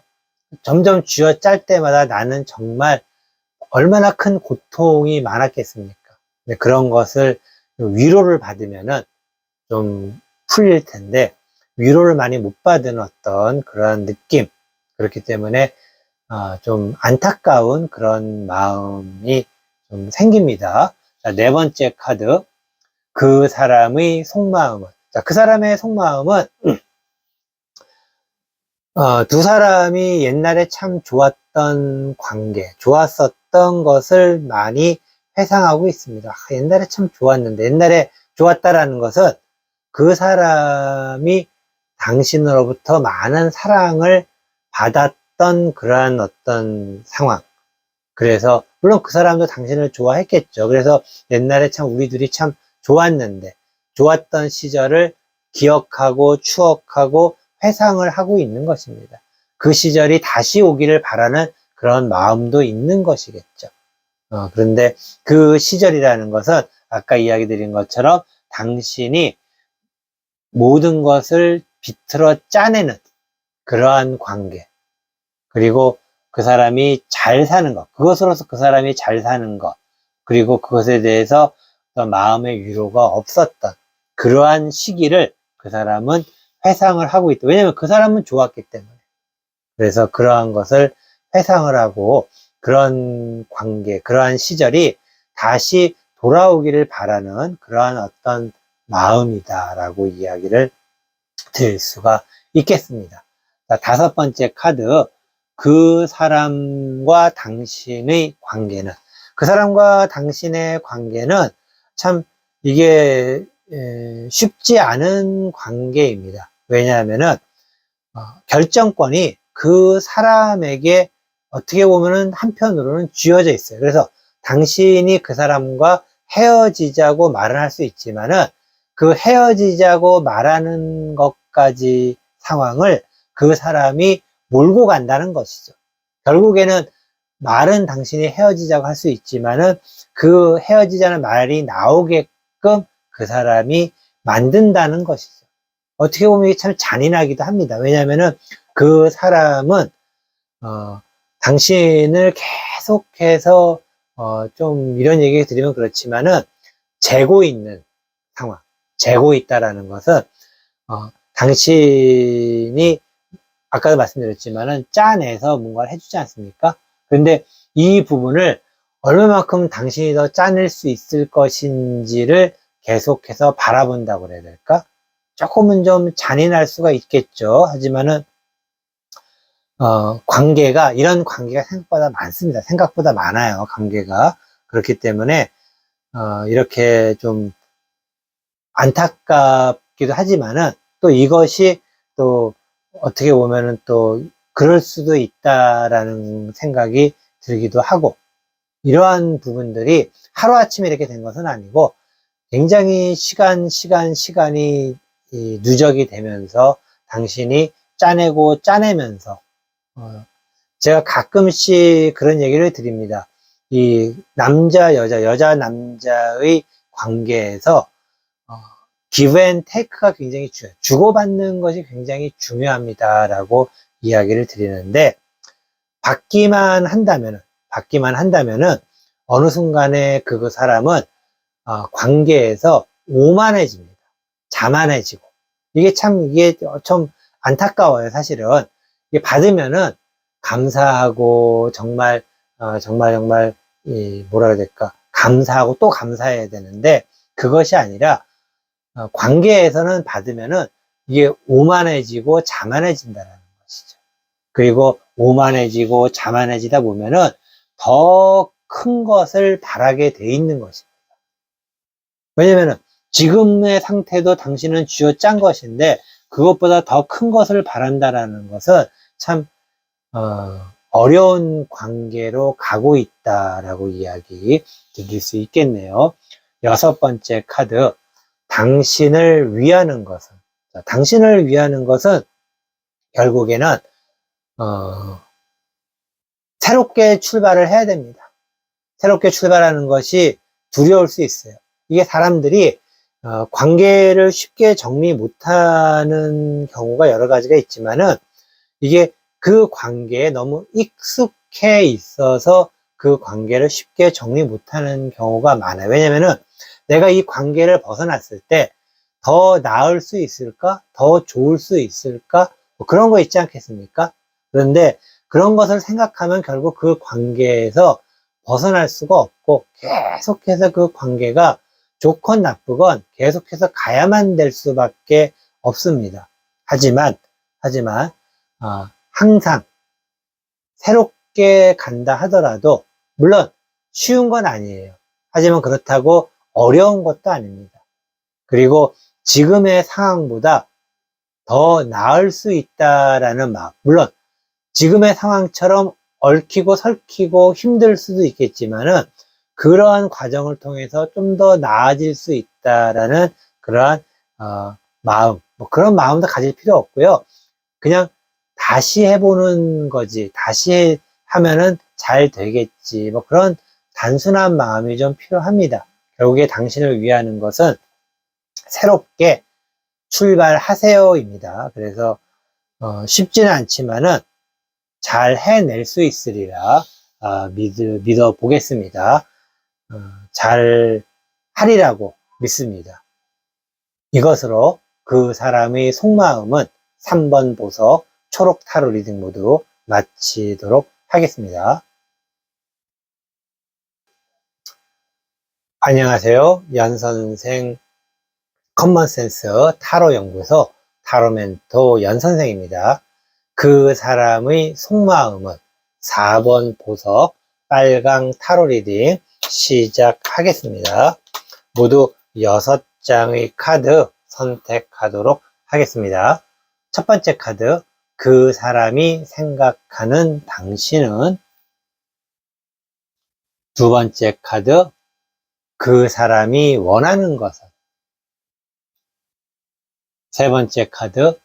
점점 쥐어짤 때마다 나는 정말 얼마나 큰 고통이 많았겠습니까? 근데 그런 것을 위로를 받으면은 좀 풀릴 텐데, 위로를 많이 못 받은 어떤 그런 느낌, 그렇기 때문에 좀 안타까운 그런 마음이 좀 생깁니다. 자, 네 번째 카드, 그 사람의 속마음은, 자, 그 사람의 속마음은 두 사람이 옛날에 참 좋았던 관계, 좋았었던 것을 많이 회상하고 있습니다. 옛날에 참 좋았는데, 옛날에 좋았다라는 것은 그 사람이 당신으로부터 많은 사랑을 받았던 그러한 어떤 상황. 그래서, 물론 그 사람도 당신을 좋아했겠죠. 그래서 옛날에 참 우리 둘이 참 좋았는데, 좋았던 시절을 기억하고 추억하고 회상을 하고 있는 것입니다. 그 시절이 다시 오기를 바라는 그런 마음도 있는 것이겠죠. 그런데 그 시절이라는 것은 아까 이야기 드린 것처럼 당신이 모든 것을 비틀어 짜내는 그러한 관계, 그리고 그 사람이 잘 사는 것, 그것으로서 그 사람이 잘 사는 것, 그리고 그것에 대해서 마음의 위로가 없었던 그러한 시기를 그 사람은 회상을 하고 있다. 왜냐하면 그 사람은 좋았기 때문에. 그래서 그러한 것을 회상을 하고 그런 관계, 그러한 시절이 다시 돌아오기를 바라는 그러한 어떤 마음이다라고 이야기를 드릴 수가 있겠습니다. 자, 다섯 번째 카드, 그 사람과 당신의 관계는, 그 사람과 당신의 관계는 참 이게 쉽지 않은 관계입니다. 왜냐하면은 결정권이 그 사람에게 어떻게 보면은 한편으로는 쥐어져 있어요. 그래서 당신이 그 사람과 헤어지자고 말을 할 수 있지만은 그 헤어지자고 말하는 것까지 상황을 그 사람이 몰고 간다는 것이죠. 결국에는 말은 당신이 헤어지자고 할 수 있지만은 그 헤어지자는 말이 나오게끔 그 사람이 만든다는 것이죠. 어떻게 보면 이게 참 잔인하기도 합니다. 왜냐하면은 그 사람은 당신을 계속해서 좀 이런 얘기 드리면 그렇지만은 재고 있는 상황, 재고 있다라는 것은 당신이 아까도 말씀드렸지만은 짜내서 뭔가를 해주지 않습니까? 그런데 이 부분을 얼마만큼 당신이 더 짜낼 수 있을 것인지를 계속해서 바라본다고 그래야 될까? 조금은 좀 잔인할 수가 있겠죠. 하지만은 관계가, 이런 관계가 생각보다 많습니다. 생각보다 많아요, 관계가. 그렇기 때문에 이렇게 좀 안타깝기도 하지만은 또 이것이 또 어떻게 보면은 또 그럴 수도 있다라는 생각이 들기도 하고, 이러한 부분들이 하루아침에 이렇게 된 것은 아니고 굉장히 시간이 누적이 되면서 당신이 짜내고 짜내면서 제가 가끔씩 그런 얘기를 드립니다. 이 여자 남자의 관계에서 give and take가 굉장히 중요해요. 주고받는 것이 굉장히 중요합니다라고 이야기를 드리는데, 받기만 한다면은 어느 순간에 그 사람은 관계에서 오만해집니다. 자만해지고. 이게 좀 안타까워요, 사실은. 이게 받으면은 감사하고 정말 뭐라 해야 될까? 감사하고 또 감사해야 되는데, 그것이 아니라 관계에서는 받으면은 이게 오만해지고 자만해진다는 것이죠. 그리고 오만해지고 자만해지다 보면은 더 큰 것을 바라게 돼 있는 것입니다. 왜냐면은 지금의 상태도 당신은 쥐어짠 것인데 그것보다 더 큰 것을 바란다라는 것은 참 어려운 관계로 가고 있다라고 이야기 드릴 수 있겠네요. 여섯 번째 카드, 당신을 위하는 것은, 당신을 위하는 것은 결국에는 새롭게 출발을 해야 됩니다. 새롭게 출발하는 것이 두려울 수 있어요. 이게 사람들이 관계를 쉽게 정리 못하는 경우가 여러 가지가 있지만은, 이게 그 관계에 너무 익숙해 있어서 그 관계를 쉽게 정리 못하는 경우가 많아요. 왜냐면은 내가 이 관계를 벗어났을 때 더 나을 수 있을까? 더 좋을 수 있을까? 뭐 그런 거 있지 않겠습니까? 그런데 그런 것을 생각하면 결국 그 관계에서 벗어날 수가 없고 계속해서 그 관계가 좋건 나쁘건 계속해서 가야만 될 수밖에 없습니다. 하지만 항상 새롭게 간다 하더라도 물론 쉬운 건 아니에요. 하지만 그렇다고 어려운 것도 아닙니다. 그리고 지금의 상황보다 더 나을 수 있다라는 마음, 물론 지금의 상황처럼 얽히고 설키고 힘들 수도 있겠지만은 그러한 과정을 통해서 좀 더 나아질 수 있다라는 그러한 마음, 뭐 그런 마음도 가질 필요 없고요. 그냥 다시 해보는 거지, 다시 하면은 잘 되겠지, 뭐 그런 단순한 마음이 좀 필요합니다. 결국에 당신을 위하는 것은 새롭게 출발하세요입니다. 그래서 쉽지는 않지만은 잘 해낼 수 있으리라 믿어 보겠습니다. 잘 하리라고 믿습니다. 이것으로 그 사람의 속마음은 3번 보석 초록 타로 리딩 모두 마치도록 하겠습니다. 안녕하세요. 연선생 커먼센스 타로 연구소 타로 멘토 연선생입니다. 그 사람의 속마음은 4번 보석 빨강 타로 리딩 시작하겠습니다. 모두 6장의 카드 선택하도록 하겠습니다. 첫 번째 카드, 그 사람이 생각하는 당신은. 두 번째 카드, 그 사람이 원하는 것은. 세 번째 카드,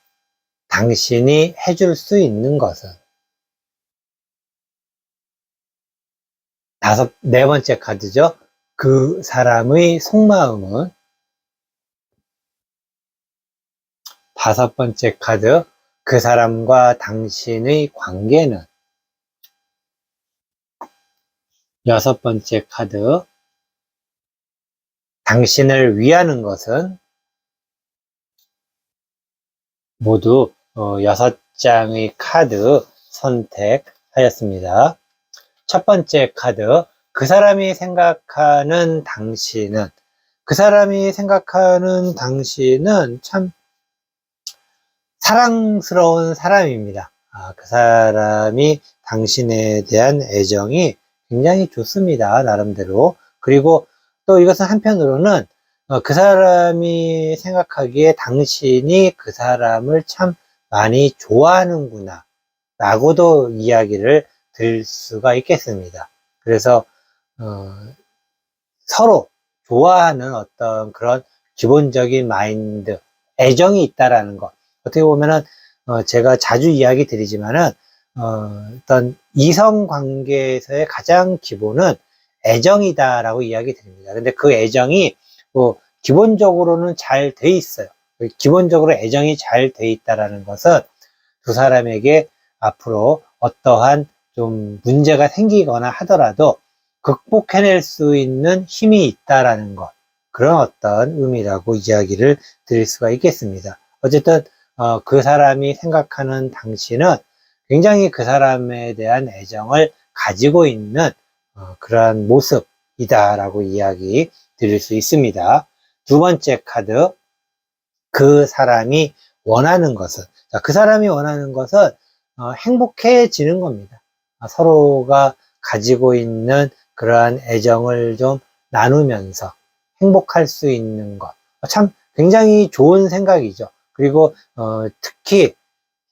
당신이 해줄 수 있는 것은. 네 번째 카드죠. 그 사람의 속마음은. 다섯 번째 카드, 그 사람과 당신의 관계는. 여섯 번째 카드, 당신을 위하는 것은. 모두 6장의 카드 선택하였습니다. 첫 번째 카드, 그 사람이 생각하는 당신은. 그 사람이 생각하는 당신은 참 사랑스러운 사람입니다. 그 사람이 당신에 대한 애정이 굉장히 좋습니다. 나름대로. 그리고 또 이것은 한편으로는 그 사람이 생각하기에 당신이 그 사람을 참 많이 좋아하는구나 라고도 이야기를 드릴 수가 있겠습니다. 그래서 서로 좋아하는 어떤 그런 기본적인 마인드, 애정이 있다라는 것. 어떻게 보면은 제가 자주 이야기 드리지만은 어떤 이성 관계에서의 가장 기본은 애정이다라고 이야기 드립니다. 근데 그 애정이 뭐 기본적으로는 잘 돼 있어요. 기본적으로 애정이 잘 돼 있다라는 것은 두 사람에게 앞으로 어떠한 좀 문제가 생기거나 하더라도 극복해낼 수 있는 힘이 있다라는 것, 그런 어떤 의미라고 이야기를 드릴 수가 있겠습니다. 어쨌든 그 사람이 생각하는 당신은 굉장히 그 사람에 대한 애정을 가지고 있는 그러한 모습이다라고 이야기 드릴 수 있습니다. 두 번째 카드, 그 사람이 원하는 것은. 그 사람이 원하는 것은 행복해지는 겁니다. 서로가 가지고 있는 그러한 애정을 좀 나누면서 행복할 수 있는 것. 참 굉장히 좋은 생각이죠. 그리고 특히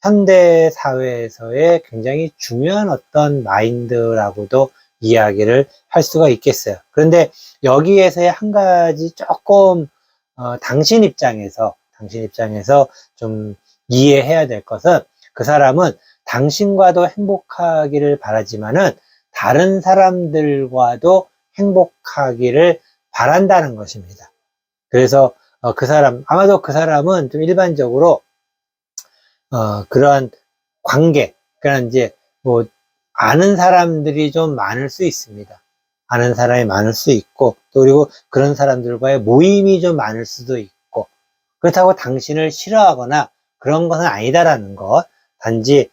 현대 사회에서의 굉장히 중요한 어떤 마인드라고도 이야기를 할 수가 있겠어요. 그런데 여기에서의 한 가지 조금 당신 입장에서 좀 이해해야 될 것은, 그 사람은 당신과도 행복하기를 바라지만은 다른 사람들과도 행복하기를 바란다는 것입니다. 그래서 아마도 그 사람은 좀 일반적으로 그러한 관계, 그러니까 이제 뭐 아는 사람들이 좀 많을 수 있습니다. 아는 사람이 많을 수 있고, 또 그리고 그런 사람들과의 모임이 좀 많을 수도 있고, 그렇다고 당신을 싫어하거나 그런 것은 아니다라는 것. 단지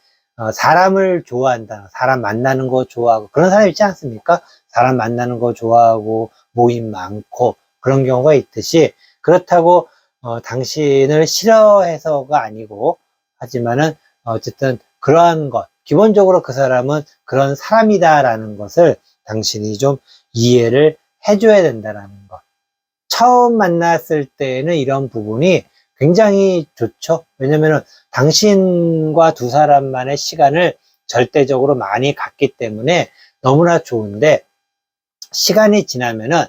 사람을 좋아한다, 사람 만나는 거 좋아하고 그런 사람 있지 않습니까? 사람 만나는 거 좋아하고 모임 많고 그런 경우가 있듯이, 그렇다고 당신을 싫어해서가 아니고, 하지만은 어쨌든 그러한 것, 기본적으로 그 사람은 그런 사람이다라는 것을 당신이 좀 이해를 해줘야 된다라는 것. 처음 만났을 때는 이런 부분이 굉장히 좋죠. 왜냐면은 당신과 두 사람만의 시간을 절대적으로 많이 갖기 때문에 너무나 좋은데, 시간이 지나면은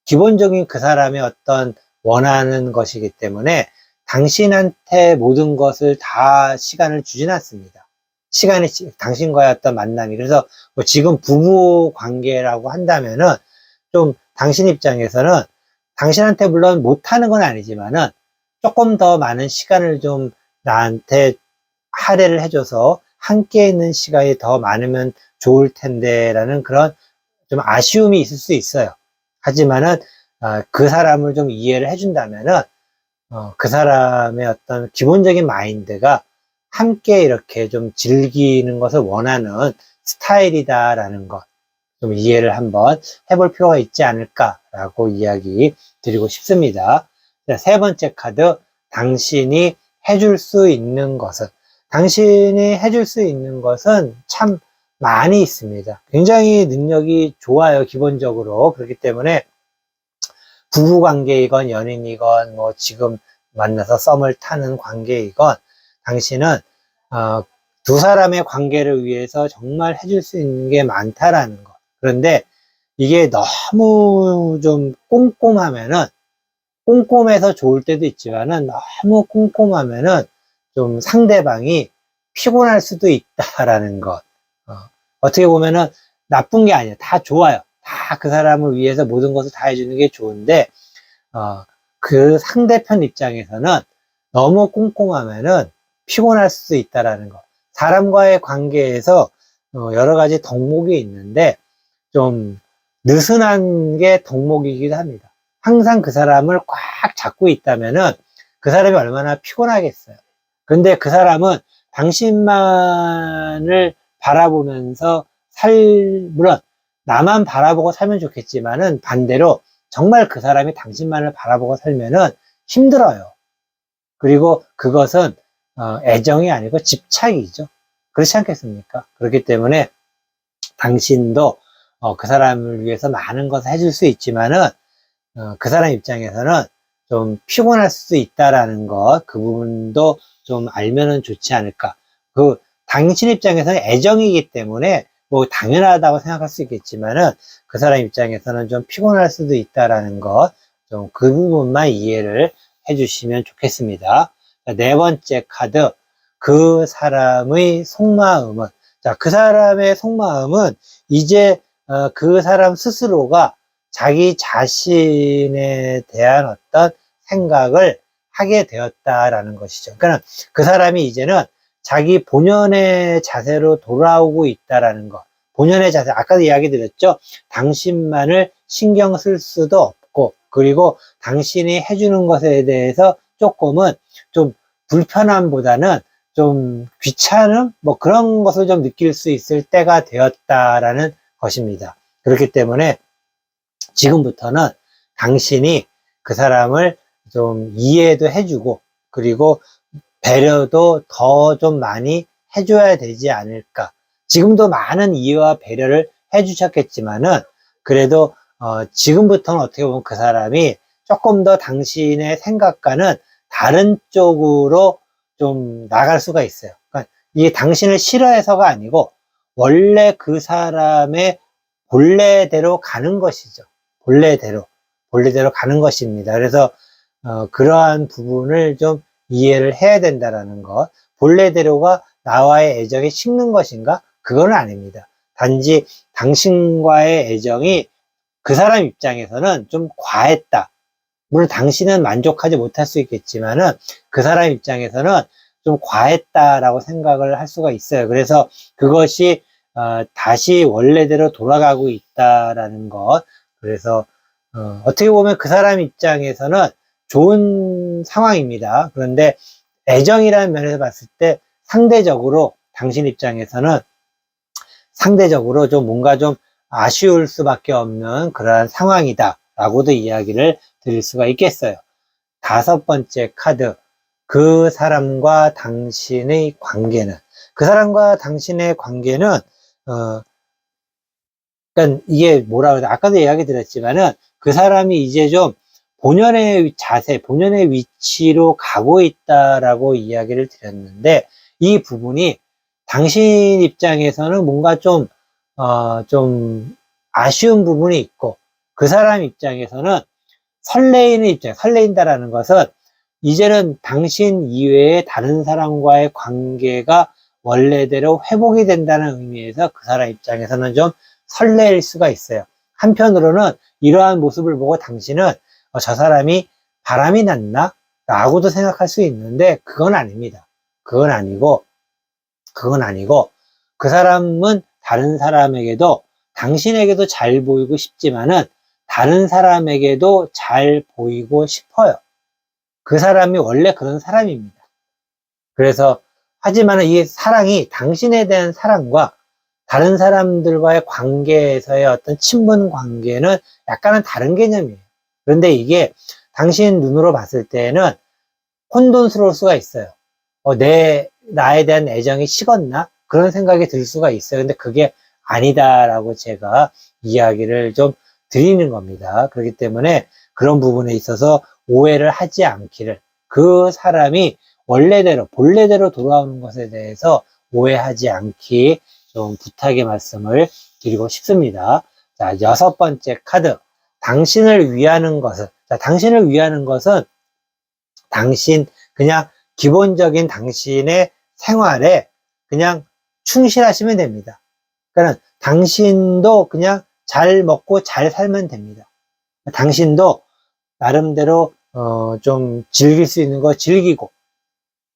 기본적인 그 사람의 어떤 원하는 것이기 때문에 당신한테 모든 것을 다 시간을 주진 않습니다. 시간이 당신과의 어떤 만남이, 그래서 뭐 지금 부부 관계라고 한다면은 좀 당신 입장에서는 당신한테 물론 못하는 건 아니지만은 조금 더 많은 시간을 좀 나한테 할애를 해줘서 함께 있는 시간이 더 많으면 좋을 텐데라는 그런 좀 아쉬움이 있을 수 있어요. 하지만은 그 사람을 좀 이해를 해준다면은 그 사람의 어떤 기본적인 마인드가 함께 이렇게 좀 즐기는 것을 원하는 스타일이다라는 것, 좀 이해를 한번 해볼 필요가 있지 않을까라고 이야기 드리고 싶습니다. 자, 세 번째 카드, 당신이 해줄 수 있는 것은, 당신이 해줄 수 있는 것은 참 많이 있습니다. 굉장히 능력이 좋아요, 기본적으로. 그렇기 때문에 부부관계이건 연인이건 뭐 지금 만나서 썸을 타는 관계이건, 당신은 두 사람의 관계를 위해서 정말 해줄 수 있는 게 많다라는 것. 그런데 이게 너무 좀 꼼꼼하면은, 꼼꼼해서 좋을 때도 있지만은 너무 꼼꼼하면은 좀 상대방이 피곤할 수도 있다라는 것. 어떻게 보면은 나쁜 게 아니에요. 다 좋아요. 다 그 사람을 위해서 모든 것을 다 해주는 게 좋은데, 그 상대편 입장에서는 너무 꼼꼼하면은 피곤할 수도 있다라는 거. 사람과의 관계에서 여러 가지 덕목이 있는데, 좀 느슨한 게 덕목이기도 합니다. 항상 그 사람을 꽉 잡고 있다면은 그 사람이 얼마나 피곤하겠어요. 근데 그 사람은 당신만을 바라보면서 물론 나만 바라보고 살면 좋겠지만은 반대로 정말 그 사람이 당신만을 바라보고 살면은 힘들어요. 그리고 그것은 애정이 아니고 집착이죠. 그렇지 않겠습니까? 그렇기 때문에 당신도 그 사람을 위해서 많은 것을 해줄 수 있지만은 그 사람 입장에서는 좀 피곤할 수도 있다라는 것, 그 부분도 좀 알면은 좋지 않을까. 당신 입장에서는 애정이기 때문에 뭐 당연하다고 생각할 수 있겠지만은 그 사람 입장에서는 좀 피곤할 수도 있다라는 것, 좀 그 부분만 이해를 해주시면 좋겠습니다. 자, 네 번째 카드, 그 사람의 속마음은, 자, 그 사람의 속마음은 이제 그 사람 스스로가 자기 자신에 대한 어떤 생각을 하게 되었다라는 것이죠. 그러니까 그 사람이 이제는 자기 본연의 자세로 돌아오고 있다라는 것. 본연의 자세, 아까도 이야기 드렸죠. 당신만을 신경 쓸 수도 없고, 그리고 당신이 해주는 것에 대해서 조금은 좀 불편함보다는 좀 귀찮음? 뭐 그런 것을 좀 느낄 수 있을 때가 되었다라는 것입니다. 그렇기 때문에 지금부터는 당신이 그 사람을 좀 이해도 해주고, 그리고 배려도 더 좀 많이 해줘야 되지 않을까. 지금도 많은 이해와 배려를 해주셨겠지만은, 그래도 지금부터는 어떻게 보면 그 사람이 조금 더 당신의 생각과는 다른 쪽으로 좀 나갈 수가 있어요. 그러니까 이게 당신을 싫어해서가 아니고 원래 그 사람의 본래대로 가는 것이죠. 본래대로 가는 것입니다. 그래서 그러한 부분을 좀 이해를 해야 된다라는 것. 본래대로가 나와의 애정이 식는 것인가? 그건 아닙니다. 단지 당신과의 애정이 그 사람 입장에서는 좀 과했다. 물론 당신은 만족하지 못할 수 있겠지만은 그 사람 입장에서는 좀 과했다라고 생각을 할 수가 있어요. 그래서 그것이 다시 원래대로 돌아가고 있다라는 것. 그래서 어떻게 보면 그 사람 입장에서는 좋은 상황입니다. 그런데 애정이라는 면에서 봤을 때 상대적으로 당신 입장에서는 상대적으로 좀 뭔가 좀 아쉬울 수밖에 없는 그러한 상황이다 라고도 이야기를 드릴 수가 있겠어요. 다섯 번째 카드, 그 사람과 당신의 관계는, 그 사람과 당신의 관계는 그러니까 이게 뭐라 그래, 아까도 이야기 드렸지만은 그 사람이 이제 좀 본연의 자세, 본연의 위치로 가고 있다라고 이야기를 드렸는데, 이 부분이 당신 입장에서는 뭔가 좀 아쉬운 부분이 있고, 그 사람 입장에서는 설레인다라는 것은 이제는 당신 이외에 다른 사람과의 관계가 원래대로 회복이 된다는 의미에서 그 사람 입장에서는 좀 설레일 수가 있어요. 한편으로는 이러한 모습을 보고 당신은 저 사람이 바람이 났나? 라고도 생각할 수 있는데, 그건 아닙니다. 그건 아니고 그 사람은 다른 사람에게도, 당신에게도 잘 보이고 싶지만은 다른 사람에게도 잘 보이고 싶어요. 그 사람이 원래 그런 사람입니다. 그래서 하지만 이 사랑이, 당신에 대한 사랑과 다른 사람들과의 관계에서의 어떤 친분 관계는 약간은 다른 개념이에요. 그런데 이게 당신 눈으로 봤을 때는 혼돈스러울 수가 있어요. 나에 대한 애정이 식었나? 그런 생각이 들 수가 있어요. 근데 그게 아니다라고 제가 이야기를 좀 드리는 겁니다. 그렇기 때문에 그런 부분에 있어서 오해를 하지 않기를, 그 사람이 원래대로, 본래대로 돌아오는 것에 대해서 오해하지 않기 좀 부탁의 말씀을 드리고 싶습니다. 자, 여섯 번째 카드. 당신을 위하는 것은, 자, 당신을 위하는 것은 그냥 기본적인 당신의 생활에 그냥 충실하시면 됩니다. 그러니까 당신도 그냥 잘 먹고 잘 살면 됩니다. 당신도 나름대로 좀 즐길 수 있는 거 즐기고,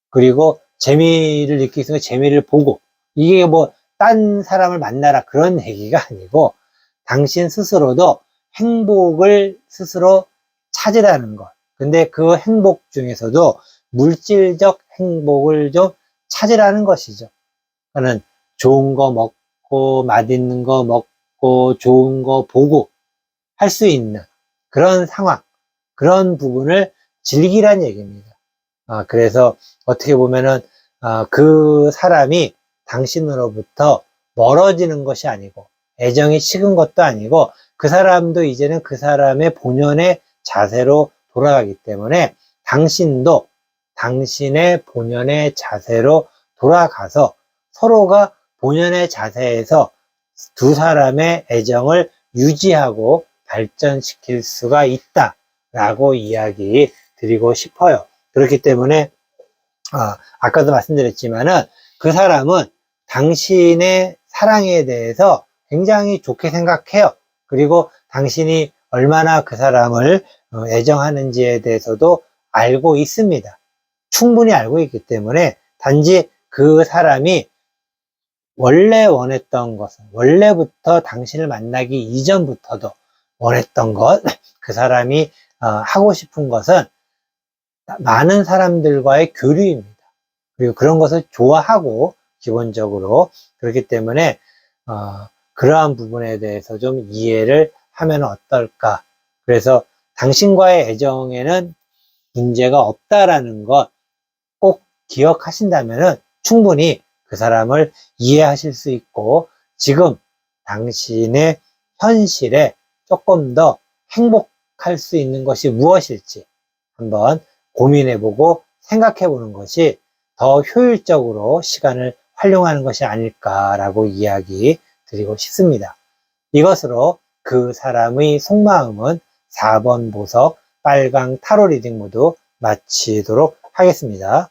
그리고 재미를 느낄 수 있는 거 재미를 보고, 이게 뭐 딴 사람을 만나라 그런 얘기가 아니고, 당신 스스로도 행복을 스스로 찾으라는 것. 근데 그 행복 중에서도 물질적 행복을 좀 찾으라는 것이죠. 그러니까 좋은 거 먹고, 맛있는 거 먹고, 좋은 거 보고 할 수 있는 그런 상황, 그런 부분을 즐기란 얘기입니다. 그래서 어떻게 보면은 그 사람이 당신으로부터 멀어지는 것이 아니고, 애정이 식은 것도 아니고, 그 사람도 이제는 그 사람의 본연의 자세로 돌아가기 때문에 당신도 당신의 본연의 자세로 돌아가서 서로가 본연의 자세에서 두 사람의 애정을 유지하고 발전시킬 수가 있다라고 이야기 드리고 싶어요. 그렇기 때문에 아까도 말씀드렸지만은 그 사람은 당신의 사랑에 대해서 굉장히 좋게 생각해요. 그리고 당신이 얼마나 그 사람을 애정하는지에 대해서도 알고 있습니다. 충분히 알고 있기 때문에, 단지 그 사람이 원래 원했던 것은, 원래부터 당신을 만나기 이전부터도 원했던 것, 그 사람이 하고 싶은 것은 많은 사람들과의 교류입니다. 그리고 그런 것을 좋아하고, 기본적으로. 그렇기 때문에 그러한 부분에 대해서 좀 이해를 하면 어떨까. 그래서 당신과의 애정에는 문제가 없다라는 것 꼭 기억하신다면 충분히 그 사람을 이해하실 수 있고, 지금 당신의 현실에 조금 더 행복할 수 있는 것이 무엇일지 한번 고민해보고 생각해보는 것이 더 효율적으로 시간을 활용하는 것이 아닐까라고 이야기 드리고 싶습니다. 이것으로 그 사람의 속마음은 4번 보석 빨강 타로 리딩 모두 마치도록 하겠습니다.